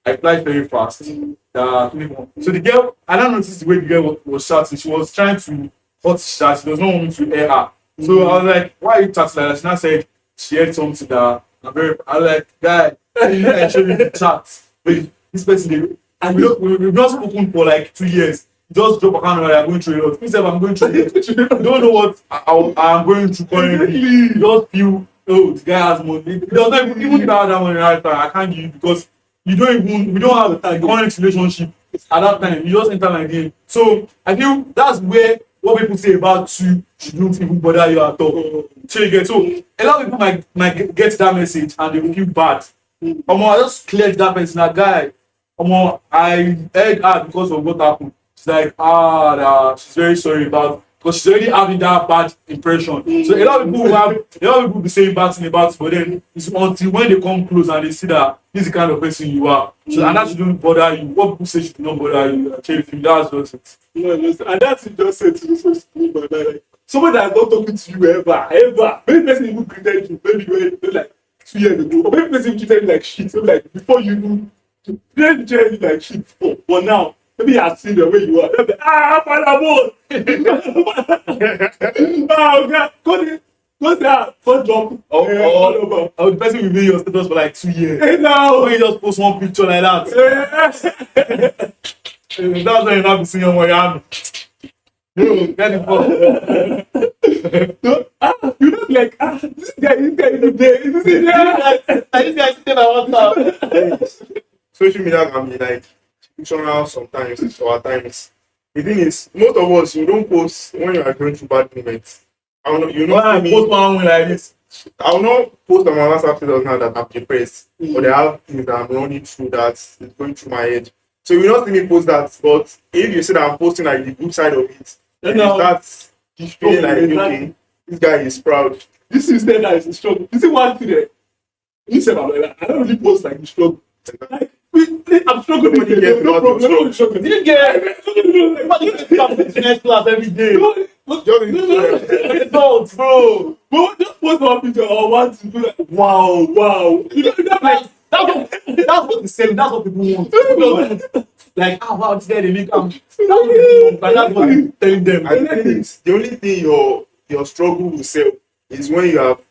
I replied very fast. So the girl, I don't notice the way the girl was chatting. She was trying to hot chat. She does not want me to air her. So I was like, why are you chatting like that? She now said she heard something that I was like, guy, I show you the chat. But this person, and we've not spoken for like 2 years. Just drop a camera, I'm going through a lot. Please, I'm going through a lot. You don't know what I'm going through currently. You just feel, oh, this guy has money. It does not even if I have that money right now, I can't give you because we don't have a current relationship at that time. You just enter my game. So I feel that's where what people say about you should not even bother you at all. So you get so a lot of people might get that message and they will feel bad. I just cleared that person, that guy. I heard her because of what happened. She's like, she's very sorry about because she's already having that bad impression. So a lot of people be saying bad things about it, but then it's until when they come close and they see that this is the kind of person you are. So and that shouldn't bother you. What people say should not bother you. Actually, that's just it. No, listen, and that's it just said to me so speak about that. Like somebody that's not talking to you ever. Maybe person even greeted you, maybe like 2 years ago. Or maybe person treated you like shit. Maybe like before you knew they treated you like shit before. But now maybe you have seen the way you are. They'll be, Panamo! Oh God, go there, go drop. The person will be your status for like 2 years. Hey now, When you just post one picture like that. That's when you not be seeing your Miami. Get the fuck. you look like this guy is the day. This guy sitting on WhatsApp. Social media can be like fictional sometimes or at times. The thing is, most of us you don't post when you are going through bad moments. I don't know, you know. When I post one win like this, I will not post on my WhatsApp status now that I'm depressed, but there are things that I'm running through that is going through my head. So you will not see me post that, but if you see that I'm posting like the good side of it, then you start feeling like okay, this guy is proud. This is the that is a struggle. You see one thing there. You say like I don't really post like the struggle. Like I'm struggling with it. No problem. No struggle. you get next class every day. No, bro. But just post one picture or one to do like wow. You know That's what the same. That's what people want. Like, wow, this guy they make that's what I'm telling them. I think the only thing your struggle will sell is when you have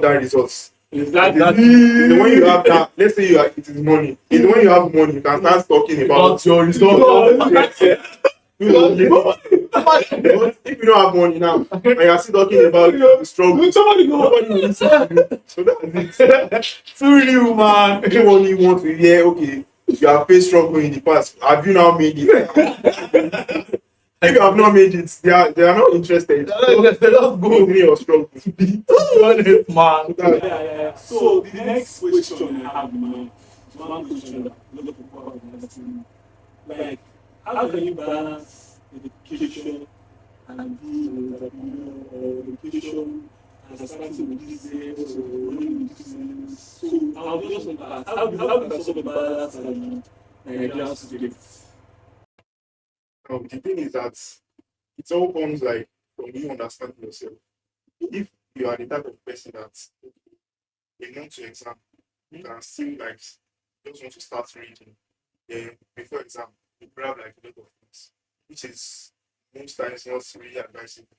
that results. Exactly. When you have that, let's say it is money. It's when you have money, you can start talking about your results. If you don't have money now, and you're still talking about the struggle, nobody will listen to you. So that's it. To you, man. You only want to hear, okay, you have faced struggle in the past. Have you now made it? If you have not made it, they are not interested. Let's go with me or struggle. Honest, man. Yeah. So the next question I have is one question that a lot of people are asking. Like, how can you balance education and being an entrepreneur, or education and starting a business or running a business? So I'll just want to ask, how can somebody balance Nigerian students? The thing is that it all comes like from you understanding yourself. If you are the type of person that a month to exam, you can still like just want to start reading. Then before exam, you grab like a lot of things, which is most times not really advisable.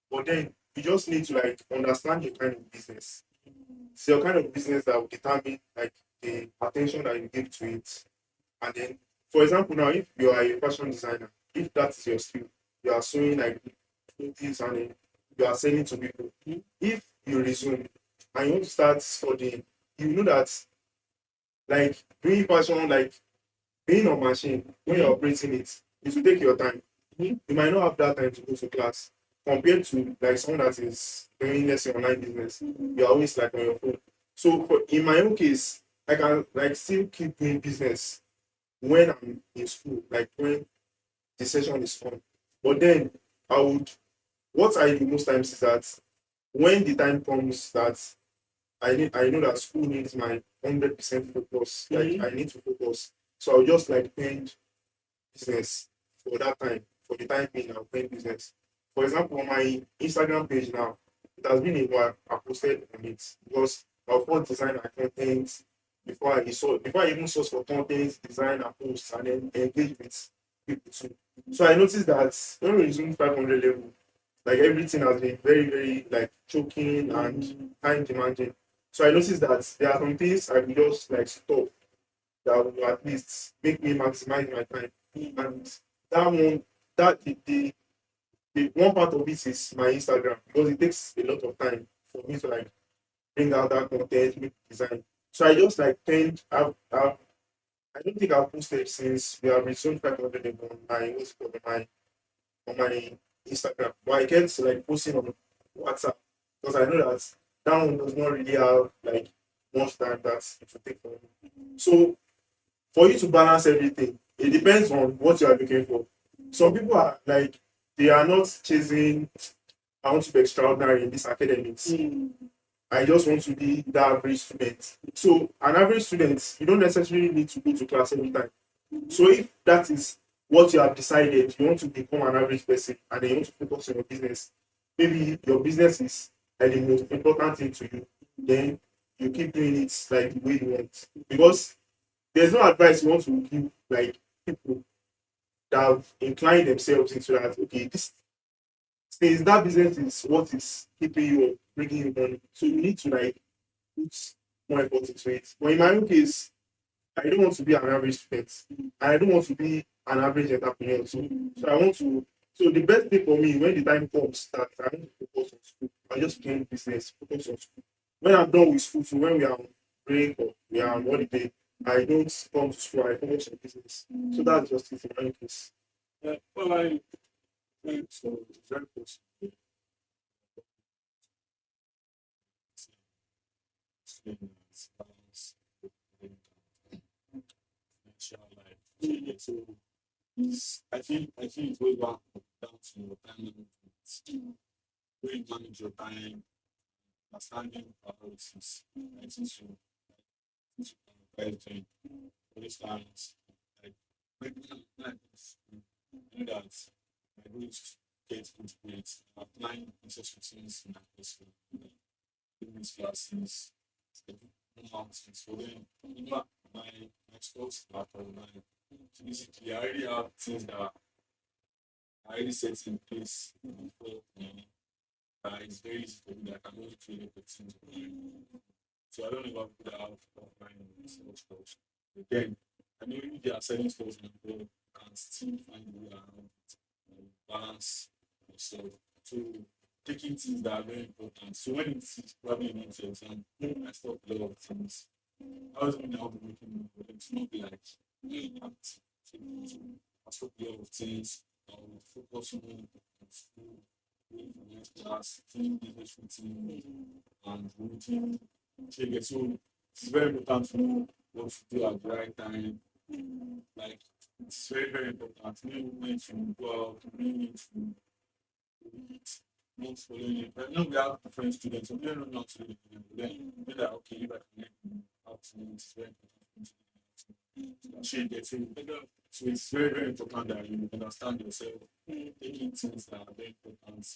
But then you just need to like understand your kind of business. It's your kind of business that will determine like the attention that you give to it. And then, for example, now if you are a fashion designer, if that is your skill, you are sewing like clothes and then you are selling to people. If you resume and you want to start studying, you know that like doing fashion, like being on machine, when you're operating it, it will take your time. You might not have that time to go to class compared to like someone that is doing let's say online business. You're always like on your phone. So for in my own case, I can like still keep doing business when I'm in school, like when the session is on. But then I would what I do most times is that when the time comes that I know that school needs my 100% focus. Like I need to focus. So I'll just like end business for that time. For the time being, I'll end business. For example, on my Instagram page now, it has been a while I posted on it because I'll first design my content before I even source for content, design and post and then engage with people too. So I noticed that when we resume 500 level, like everything has been very, very like choking and time demanding. So I noticed that there are some things I will just like stop that will at least make me maximize my time. And that one, the one part of it is my Instagram because it takes a lot of time for me to like bring out that content, make design. So I just like tend, I don't think I've posted since we have resumed 500 on my what's it called, on my Instagram. But I kept like posting on WhatsApp because I know that that one does not really have like much time that it will take for me. So for you to balance everything, it depends on what you are looking for. Some people are like they are not chasing I want to be extraordinary in this academics. I just want to be the average student. So an average student, you don't necessarily need to go to class every time. So if that is what you have decided, you want to become an average person and then you want to focus on your business, maybe your business is like the most important thing to you, then you keep doing it like the way you want. Because there's no advice you want to give like people that have inclined themselves into that, okay, this since that business is what is keeping you up, bringing you money. So you need to like put more effort into it. But in my own case, I don't want to be an average student. I don't want to be an average entrepreneur too. So I want to. So the best thing for me when the time comes that I want to focus on school, I just plan business, focus on school. When I'm done with school, so when we are on break or we are on holiday, I don't come to school. I focus on business. So that's just it in my case. Yeah, well, I think so. It's very possible. Students, balance, financial life. Yeah, so I feel it goes back down to your time management. When you manage your time, understanding priorities, I think so. Prioritize for instance, like when I go to school, I know that my goal is to get good grades. I'm applying necessary things in my personal life, business classes, mountains. So then, you know, my sports part of my so basically, I already have things that I already set in place before me. It's very easy for me that I can only train up the things online. So I don't know about people that have offline sales stores. But then, I know if they are selling stores and people can still find a way around it, balance yourself. So taking things that are very important. So when it's probably not your exam, I stop a lot of things. I was mean I'll be making money, but it's not be like active. So I stop a lot of things. I'll focus on school, going for next class, doing business routine, and routine. So it's very important to know what to do at the right time. Like it's very, very important. Knowing when to go out, knowing when to eat, not following it. I know we have different students, so we don't know how to do it. Then know that okay, if I can learn how to do it, it's very important for me to change the thing. So it's very, very important that you understand yourself, taking things that are very important.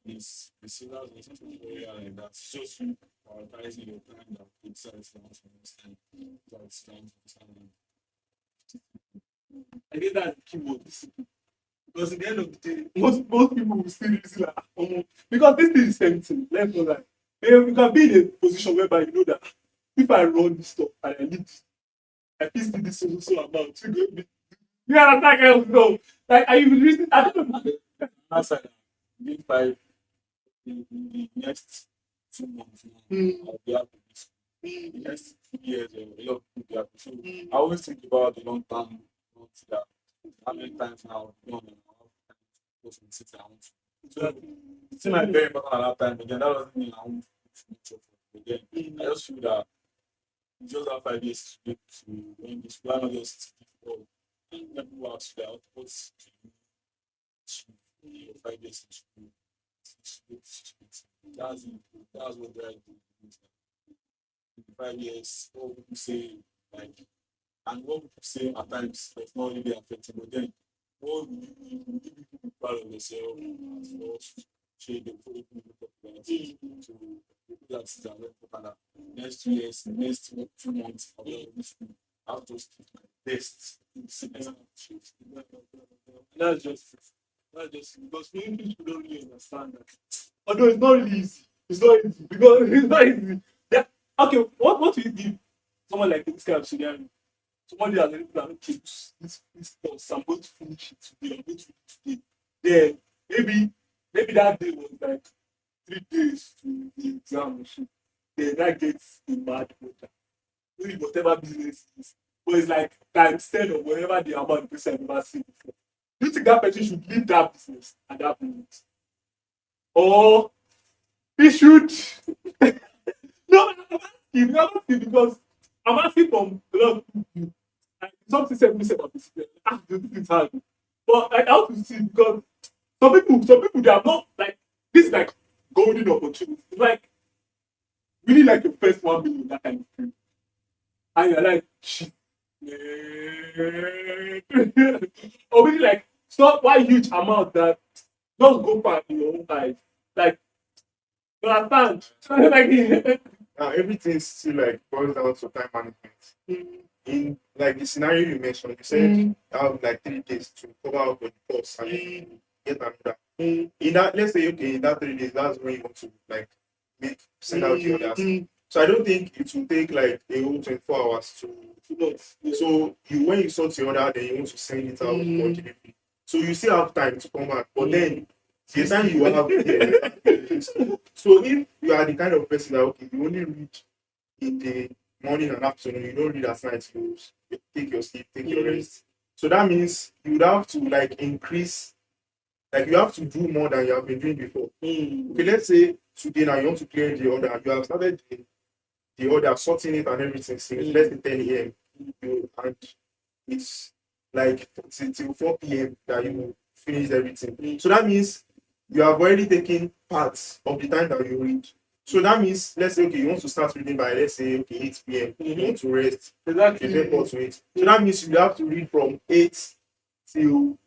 Is the sinners listen to prayer and that's just you prioritizing your time that excites them to understand. That's trying to understand. I think that's the key word, discipline. Because at the end of the day, most people will still use it like, because this thing is empty. Let's go like, you can be in a position whereby you know that if I run this stuff and I need this, I feel still this so amount. You understand? Kind of no. Like, are you reason? I don't know. That's like, if I in the next 2 months now, I'll be happy with this. In the next 2 years, a lot of people will be happy. So I always think about the long term, not that how many times now, you know, those things I want to. So it's like very important at that time, but then that doesn't mean I won't put much effort. But then I just feel that you just have 5 years to get to when this plan not just difficult. And then people ask you that what's to achieve your 5 years in school. That's it. That's what they're doing. In 5 years, what people say, like, and what people say at times does not really affect you. But then, what you be proud of yourself as first, shade the follow people popularity. So, people that's very important. Next 2 years, next 2 months, I'll be this thing. I'll just give my best in the semester. That's just it. That's just it. Because many people don't really understand that. Although it's not really easy. It's not easy because it's not easy. Yeah. Okay, what will you give someone like this kind of scenario? Somebody has already planned, okay, this course, I'm going to finish it today, I'm going to do it today. Then maybe that day was like 3 days to the exam or so. Then that gets a mad order. Maybe whatever business it is. But it's like times 10 or whatever the amount of person I've never seen before. Do you think that person should leave that business at that moment? Or he should no, I'm asking because I'm asking from a lot of people. Like, something said me about this. Ah, this is hard. But like, I want to see because some people, they are not like this. Is like golden opportunity. It's like really like your first 1 million that kind of thing, and you're like, shit, man. Or really like it's not one huge amount that just go far in your own eyes. Like you understand? Like Everything still like boils down to time management. In like the scenario you mentioned, you said you have like 3 days to cover up for the course and then get another. In that, let's say okay, in that 3 days, that's when you want to like send out the others. So I don't think it will take like a whole 24 hours to not. So you when you sort the order, then you want to send it out for delivery. So you still have time to come back, but then the time you have so if you are the kind of person that okay, you only read in the morning and afternoon, you don't read at night, you take your sleep, take your rest. So that means you would have to like increase, like you have to do more than you have been doing before. Okay, let's say today now you want to clear the order, you have started the order, sorting it and everything since less than 10 a.m. And it's like till 4 p.m. that you finish everything. So that means you have already taken parts of the time that you read. So that means, let's say, okay, you want to start reading by, let's say, okay, 8 p.m. You want to rest, Exactly. prepare to it. So that means you have to read from 8 till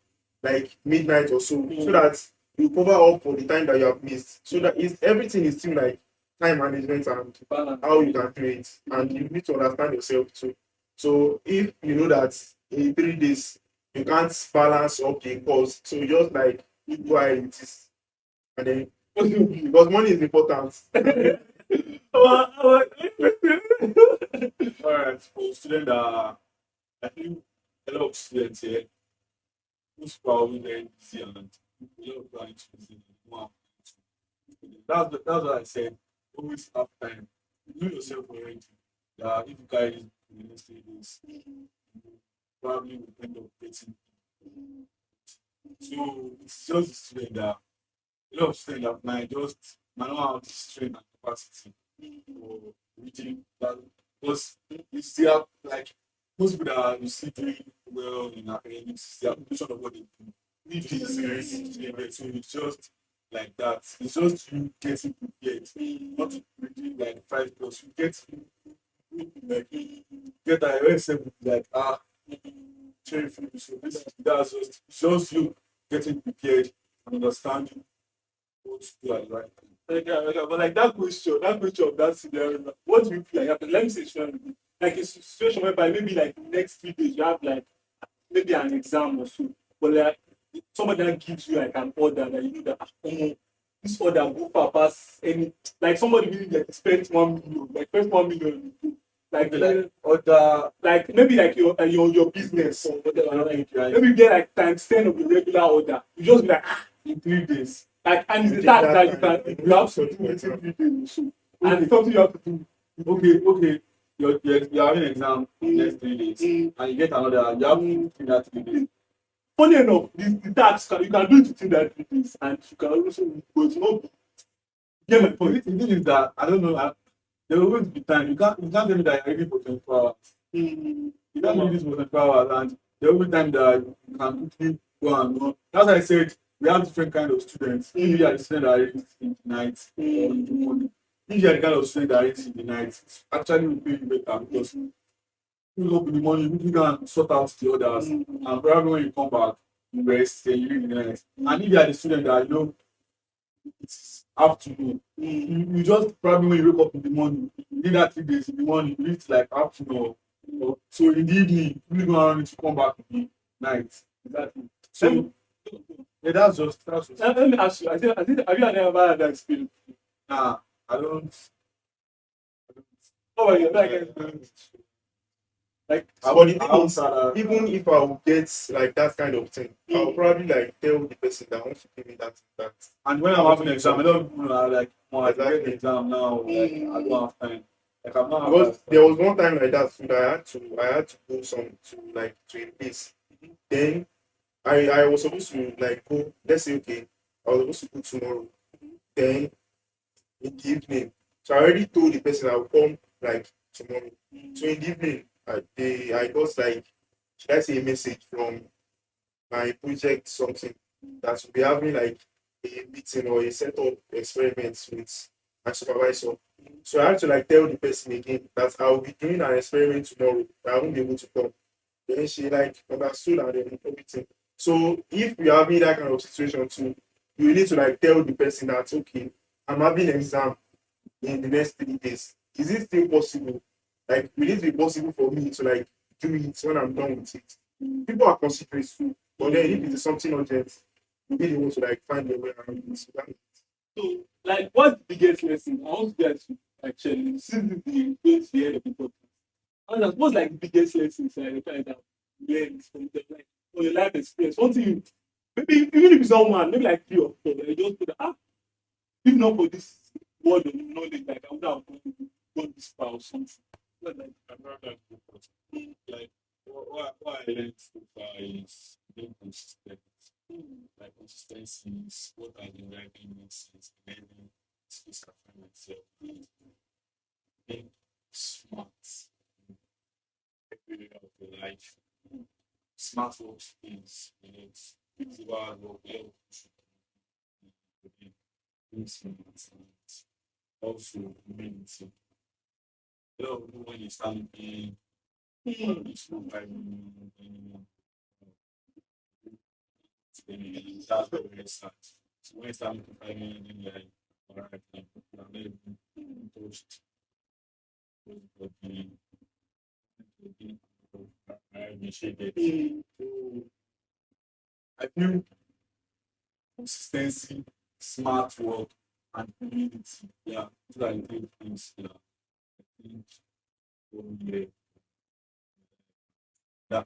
like midnight or so that you cover up for the time that you have missed. So that is everything is still like time management and how you can do it. And you need to understand yourself too. So if you know that in 3 days you can't balance up the course, so you just like you go ahead it is and then because money is important. All right, for students I think a lot of students here who's probably very busy and a lot of going to busy. That's what I said. Always have time. Do yourself already. If you guys in the next 3 days, you probably will end up getting. So it's just the student that a lot of students that might not have the strength and capacity for reading that because you still have like most people that you see doing well in academics is the application of what they do. If it is very so it's just like that. It's just you getting prepared, not reading like 5 plus. You get like get that yourself like cherry food. So basically that's just it's just you getting prepared and understanding what to do at the right time. But like that question of that scenario, what do you feel like happened? Let me say scenario. Like a situation whereby maybe like next 3 days you have like maybe an exam or so, but like somebody that gives you like an order that you know that this order go far past any like somebody really like spent 1 million, like first 1 million, like order like maybe like your business or whatever. Like, maybe you get like times 10 of the regular order. You just be like in 3 days. Like and it's the task that you have to do within 3 days. So, and it's something you have to do. Okay. You're having an exam next 3 days, and you get another. You have to do that 3 days. Funny enough, the task you can do it within that 3 days, and you can also but it's not. Yeah, my point. The thing is that I don't know. There will always be time. You can't tell me that you're ready for 24 hours. You can't do this for 24 hours, and there will be time that you can quickly go and go. That's why I said we have different kind of students. Maybe you are the student that reads in the night or in the morning. If you are the kind of student that reads in the night, it actually will pay you better because you up in the morning, you can sort out the others, and probably when you come back, you rest, then you read in the night. And if you are the student that you know it's afternoon, you just probably when you wake up in the morning, you need that 3 days in the morning, you reach like afternoon so in the evening, you go around to come back in the night. Exactly. So yeah, that's just. Let me ask you. I think have you ever had that experience? Nah, I don't. Oh, yeah, like But the I thing don't is, start. even if I would get like that kind of thing, I'll probably like tell the person that wants to give me that. And when I'm having an exam, I don't even know like, oh, I get the Exactly. exam now. Like, I don't have time. Like, I'm not have Because that there time. was one time like that too that I had to go to a place. Then I was supposed to like go, let's say okay, I was supposed to go tomorrow. Then in the evening. So I already told the person I will come like tomorrow. So in the evening, I got like, should I say a message from my project something that will be having like a meeting or a set of experiments with my supervisor. So I have to like tell the person again that I will be doing an experiment tomorrow. That I won't be able to come. Then she like understood and then everything. So if you're having that kind of situation too, you need to like tell the person that okay, I'm having an exam in the next 3 days. Is it still possible? Like, will it be possible for me to like do it when I'm done with it? People are considerate too, but then if it is something urgent, you really want to like find a way around it. So, like, what's the biggest lesson? I want to get to actually since this the end of the podcast. And what's like the biggest lessons you kind of learned from the like from your life experience? One thing you maybe even if it's not one, maybe like 3 or 4, like, you just put if not for this word of knowledge, like I would have gone this far or something. But like I'm not that focused. Like what I learned so far is being consistent. Like consistency is what I've been writing since learning space I find myself. Being smart in every area of your life. Smart work skills, it's about what we all should be doing smart and also humility. You know, when you start looking it's not by that's where we start. So when you start looking for me, then you're like, all right, I'm not even touched with the shaded. So I feel consistency, smart work, and humility. Yeah, those are the three things. Yeah, I think yeah,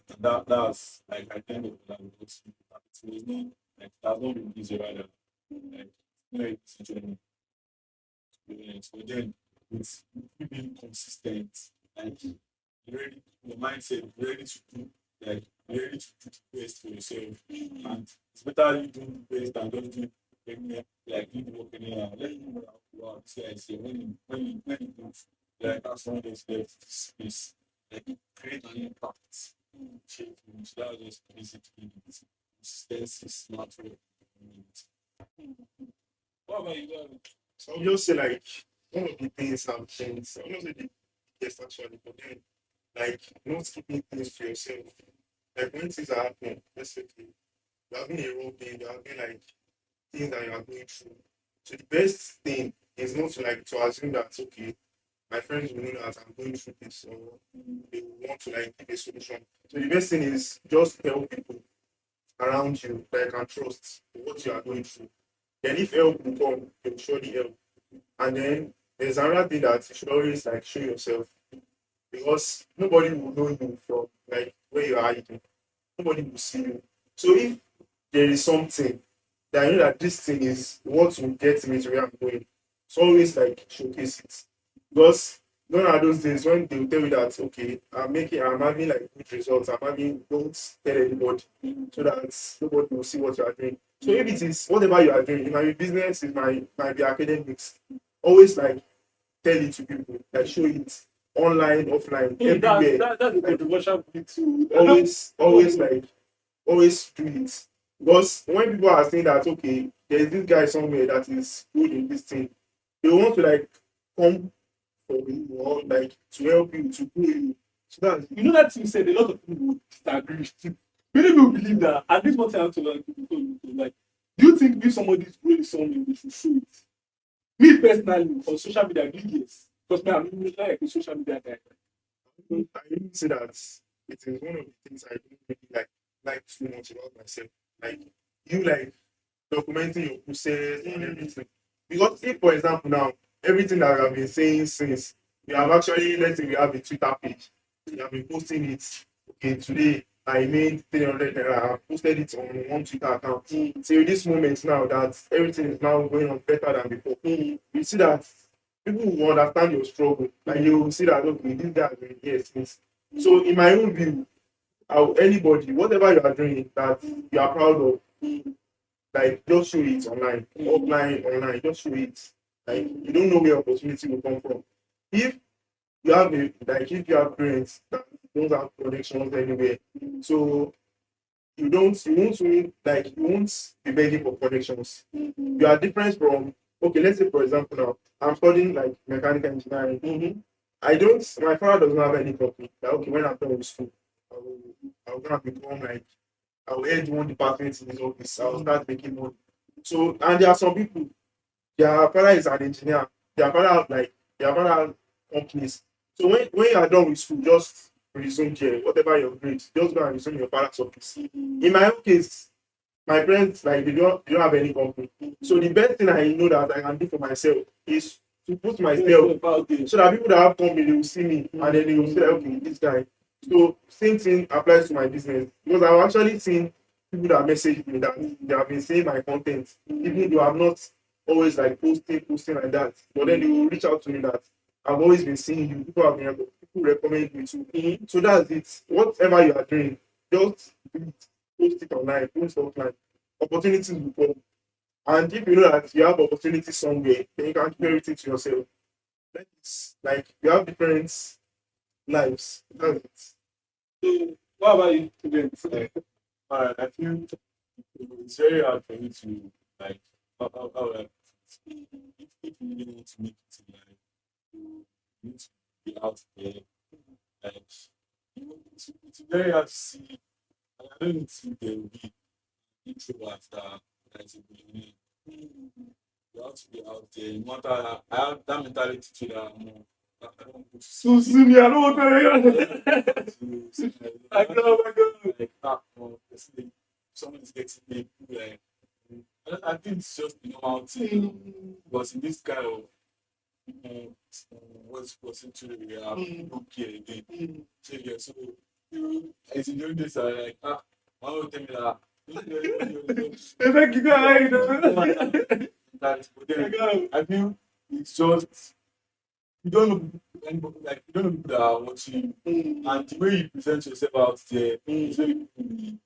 that's like I think of that because it was not like that's not been easy rather. Like very easy journey to be honest. But then with you being consistent, like you ready your mindset, you're ready to do like you're ready to do the best for yourself. And it's better you do the best than just do like you work anyhow. Let you know wow, this guy is here when you move, like as someone is left this space. like create an impact, change things. That was just basically it. Consistency, smart work. What about you? So I'll just say like one of the things I've changed. I'm not say the biggest actually, but then like not keeping things to yourself. Like when things are happening, let's say okay, you're having a rough day, you're having like things that you are going through. So the best thing is not to like to assume that okay, my friends will know that I'm going through this or they will want to like give a solution. So the best thing is just tell people around you that you can trust what you are going through. Then if help will come, they will surely help. And then there's another thing that you should always like show yourself because nobody will know you from like where you are hiding. Nobody will see you. So if there is something that I know that this thing is what will get me to where I'm going, so always like showcase it. Because gone are those days when they will tell you that okay, I'm having like good results, I'm having don't tell anybody so that nobody will see what you are doing. So if it is whatever you are doing, it might be business, it might be academics, always like tell it to people, like show it online, offline, everywhere. That's a controversial bit too. Always like always do it. Because when people are saying that okay, there's this guy somewhere that is good in this thing, they want to like come for you or like to help you to pull you. So that You know that you said a lot of people would disagree. Many people believe that, and this one thing I have to like people to like, do you think if somebody is really something, they should show it? Me personally, on social media, I believe yes. Because me, I'm like a social media guy. I even say that it is one of the things I don't really like too much about myself. Like you like documenting your process and everything. Because if for example now everything that I've been saying since we have actually let's say we have a Twitter page, we have been posting it. Okay, today I made 300 naira. I posted it on one Twitter account. Till this moment now that everything is now going on better than before. You see that people will understand your struggle and you will see that okay, this guy has been here since. So in my own view, anybody, whatever you are doing that you are proud of, like just show it online, offline, online, just show it. Like you don't know where opportunity will come from. If you have if you have parents that don't have connections anywhere, so you won't be begging for connections. You are different from okay, let's say for example now, I'm studying like mechanical engineering. I don't my father does not have any company. That okay, when I'm done with school, I will gonna become like I will head one department in his office. I will start making money. So and there are some people, their father is an engineer, their father have like their father have companies. So when you are done with school, just resume there, whatever your grade, just go and resume your father's office. In my own case, my friends like they don't have any company. So the best thing I know that I can do for myself is to put myself so that people that have company they will see me and then they will say okay, this guy. So same thing applies to my business because I've actually seen people that message me that they have been seeing my content even though I'm not always like posting like that, but then they will reach out to me that I've always been seeing you. People recommend me to. So that's it. Whatever you are doing, just do it. Post it online, post offline. Opportunities will come. And if you know that you have opportunity somewhere, then you can keep everything to yourself. Like you have different lives. That's it. What about you, students? I feel it's very hard for you to like how like if you really want to make it in life, you need to be out there. Like it's very hard to see. I don't think there will be introverts that is a billionaire. You have to be out there. No matter I have that mentality too that I don't go to So school. soon, I don't want to. I I know, I know. like someone is getting me like I think it's just the normal thing because in this kind of what's into the we have don't care again. So yeah, so as in doing this I like one will tell me that Thank you, guys. that but then I feel it's just you don't know anybody like you don't know people that are watching you and the way you present yourself out there is very people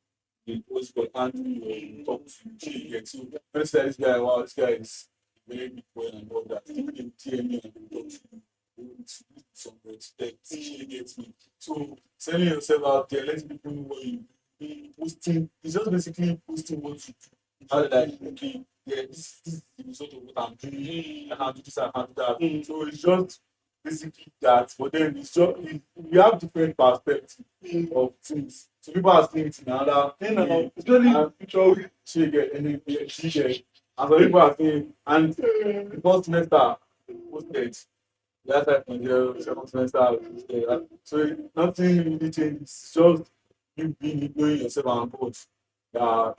will what's called handle you or talk to you get so when say this guy wow this guy is very big boy and all that people dey tear me and they talk to you with some respect. She gets me. So selling yourself out there, letting people know what you do, posting. It's just basically posting what you do. How like okay, yeah, this is the result of what I'm doing. I can do this, I can do that. So it's just basically that. But then it's just we have different perspectives of things. So people are seeing it in another way. It's really picture she get and she get. And so people are saying, and the first semester posted. Last time in the second semester, I was there. So nothing really changes. It's just you being knowing yourself and God.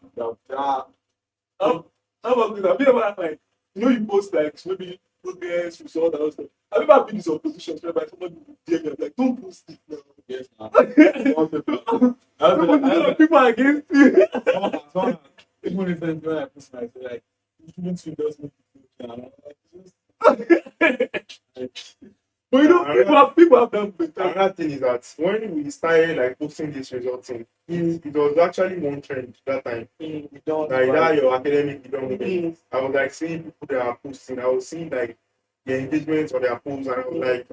How about this? Have you ever like you post like maybe progress, result, and all stuff. Have you ever been in some positions whereby somebody will dare you like don't post it now? Yes, man. People are against you. Even if when I post myself, like you shouldn't just make it look like, but people have done better. Another thing is that when we started like posting this result thing, it was actually one trend that time. We don't Like that your academic development. I was like seeing people that are posting. I was seeing like the engagement on their posts, and I was like,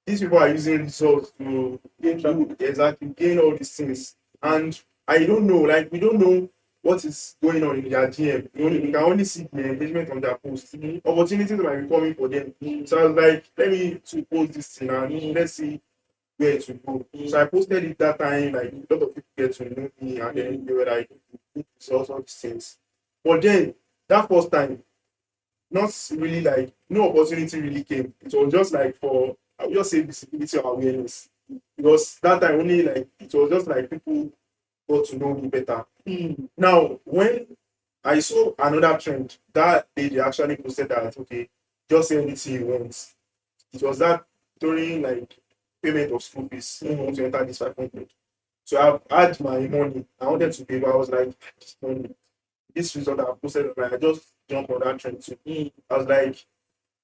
these people are using results to gain all these things. And I don't know, like we don't know what is going on in their DM. We can only see the engagement on their posts. Opportunities might be coming for them. So I was like, let me to post this thing and let's see where to go. So I posted it that time, like a lot of people get to know me and then they were like good results, all these things. But then that first time, not really like no opportunity really came. It was just like for I would just say visibility or awareness. Because that time only like it was just like people got to know me better. Now when I saw another trend that they actually posted that okay, just say anything you want. It was that during like payment of school fees, I want to enter this 500. So I've had my money. I wanted to pay, but I was like, this money, this result I posted, like, I just jumped on that trend too. I was like,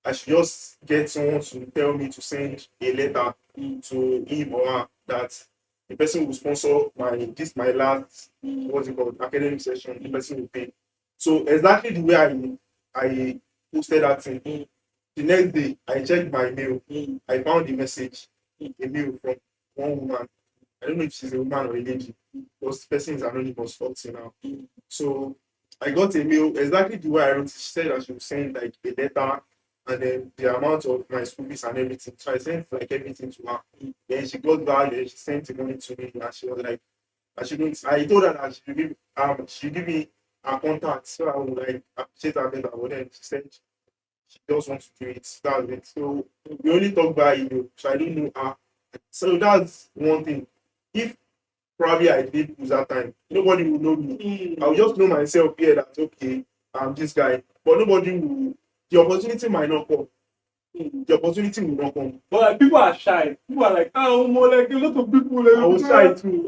I should just get someone to tell me to send a letter to him or her that the person will sponsor my last what's it called academic session. The person will pay. So exactly the way I posted that thing. The next day I checked my mail. I found a message, a mail from one woman. I don't know if she's a woman or a lady, because the person is anonymous up till now. So I got a mail exactly the way I wrote it. She said that she would send like a letter and then the amount of my school fees and everything. So I sent like everything to her. Then she got back and she sent the money to me and she was like, I told her that she give me her contact so I would like appreciate her better. But then she said she just wants to do it. That's it. So we only talk by email. So I don't know her. So that's one thing. If probably I did lose that time, nobody will know me. I will just know myself here that okay, I'm this guy. But nobody will the opportunity might not come. The opportunity will not come. But like people are shy. People are like, more like a lot of people. Like, I was shy too.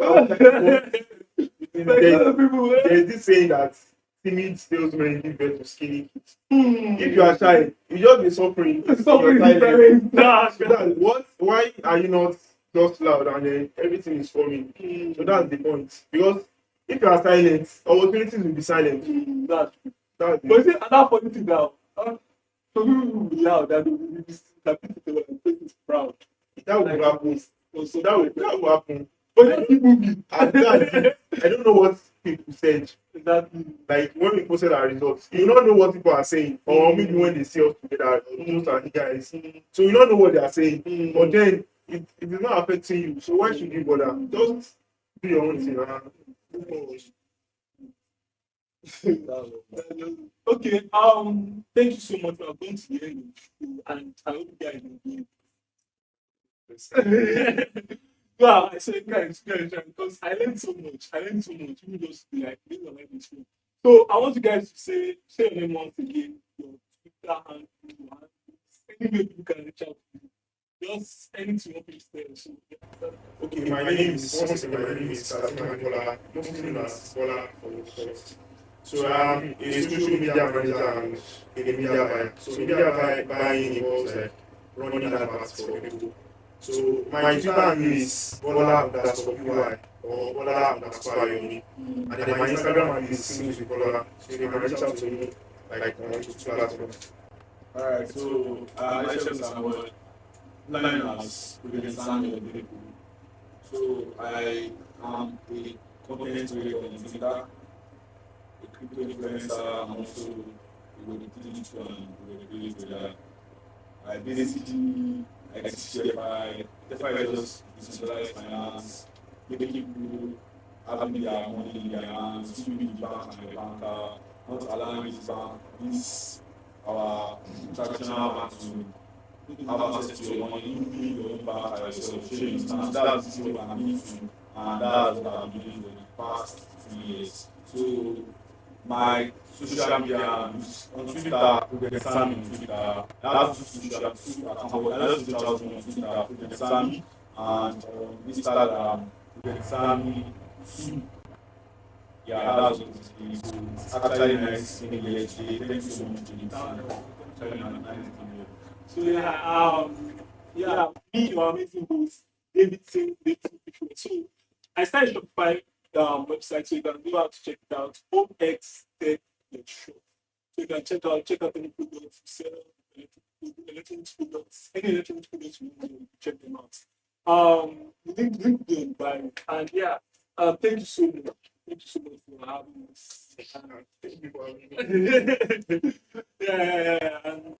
There's this saying that timid salesmen give birth to skinny kids. If you are shy, you just be suffering. Suffering is silent. What? Why are you not just loud and then everything is coming? So that's the point. Because if you are silent, opportunities will be silent. That's That's but see, another funny thing now. So people will be loud that people is proud. that will happen. So That will happen. but then people be I don't know what people said. exactly. Like when we posted our results, you don't know what people are saying, or maybe when they see us together, those are the guys. So you don't know what they are saying, but then it is not affecting you. So why should you bother? Just do your own thing. Okay, thank you so much for going to the end and I hope you guys will be wow, I said guys, because I learned so much. Even just like this is like this one. So I want you guys to say your name once again, your Twitter and any way people can reach out to you. Just anything you want to say. So, Okay, my name is Sammy and Bola, mostly known as Bola for short. So I'm a social media manager and a media buyer. So media buying involves like running adverts for people. So my Twitter handle is Bola_UI or Bola_Yomi. And then my Instagram handle is Sings with Bola. So you can reach out to me like on two platforms. Alright, so I share Samuel. popularly known as Prudent Sammy and Bola. So I am a content creator on Twitter, a crypto influencer, and also a web digital and web creator. I basically like to teach DeFi. DeFi is just decentralized finance, making people having their money in their hands, still be the bank and the banker, not allowing this our traditional bank to have access to your money, you being your own banker yourself. So you understand, that's what I'm into, and that's what I've been doing for the past 2 years. So my social media on Twitter, Prudent Sammy on Twitter. I have two accounts, but I just reach out to me on Twitter, Prudent Sammy, and on Instagram, Prudent Sammy 2. Yeah, that's what it is. So it's actually nice being here today. Thank you so much, James. Actually nice being here. So yeah, me, your amazing host, Davidson. So I started Shopify website, so you can go out to check it out. OXTech.shop. So you can check out any products you sell, electronics products, any electronics products you want to check them out. Link will be on bio. And yeah, thank you so much. Thank you so much for having us. Thank you for having me. Yeah.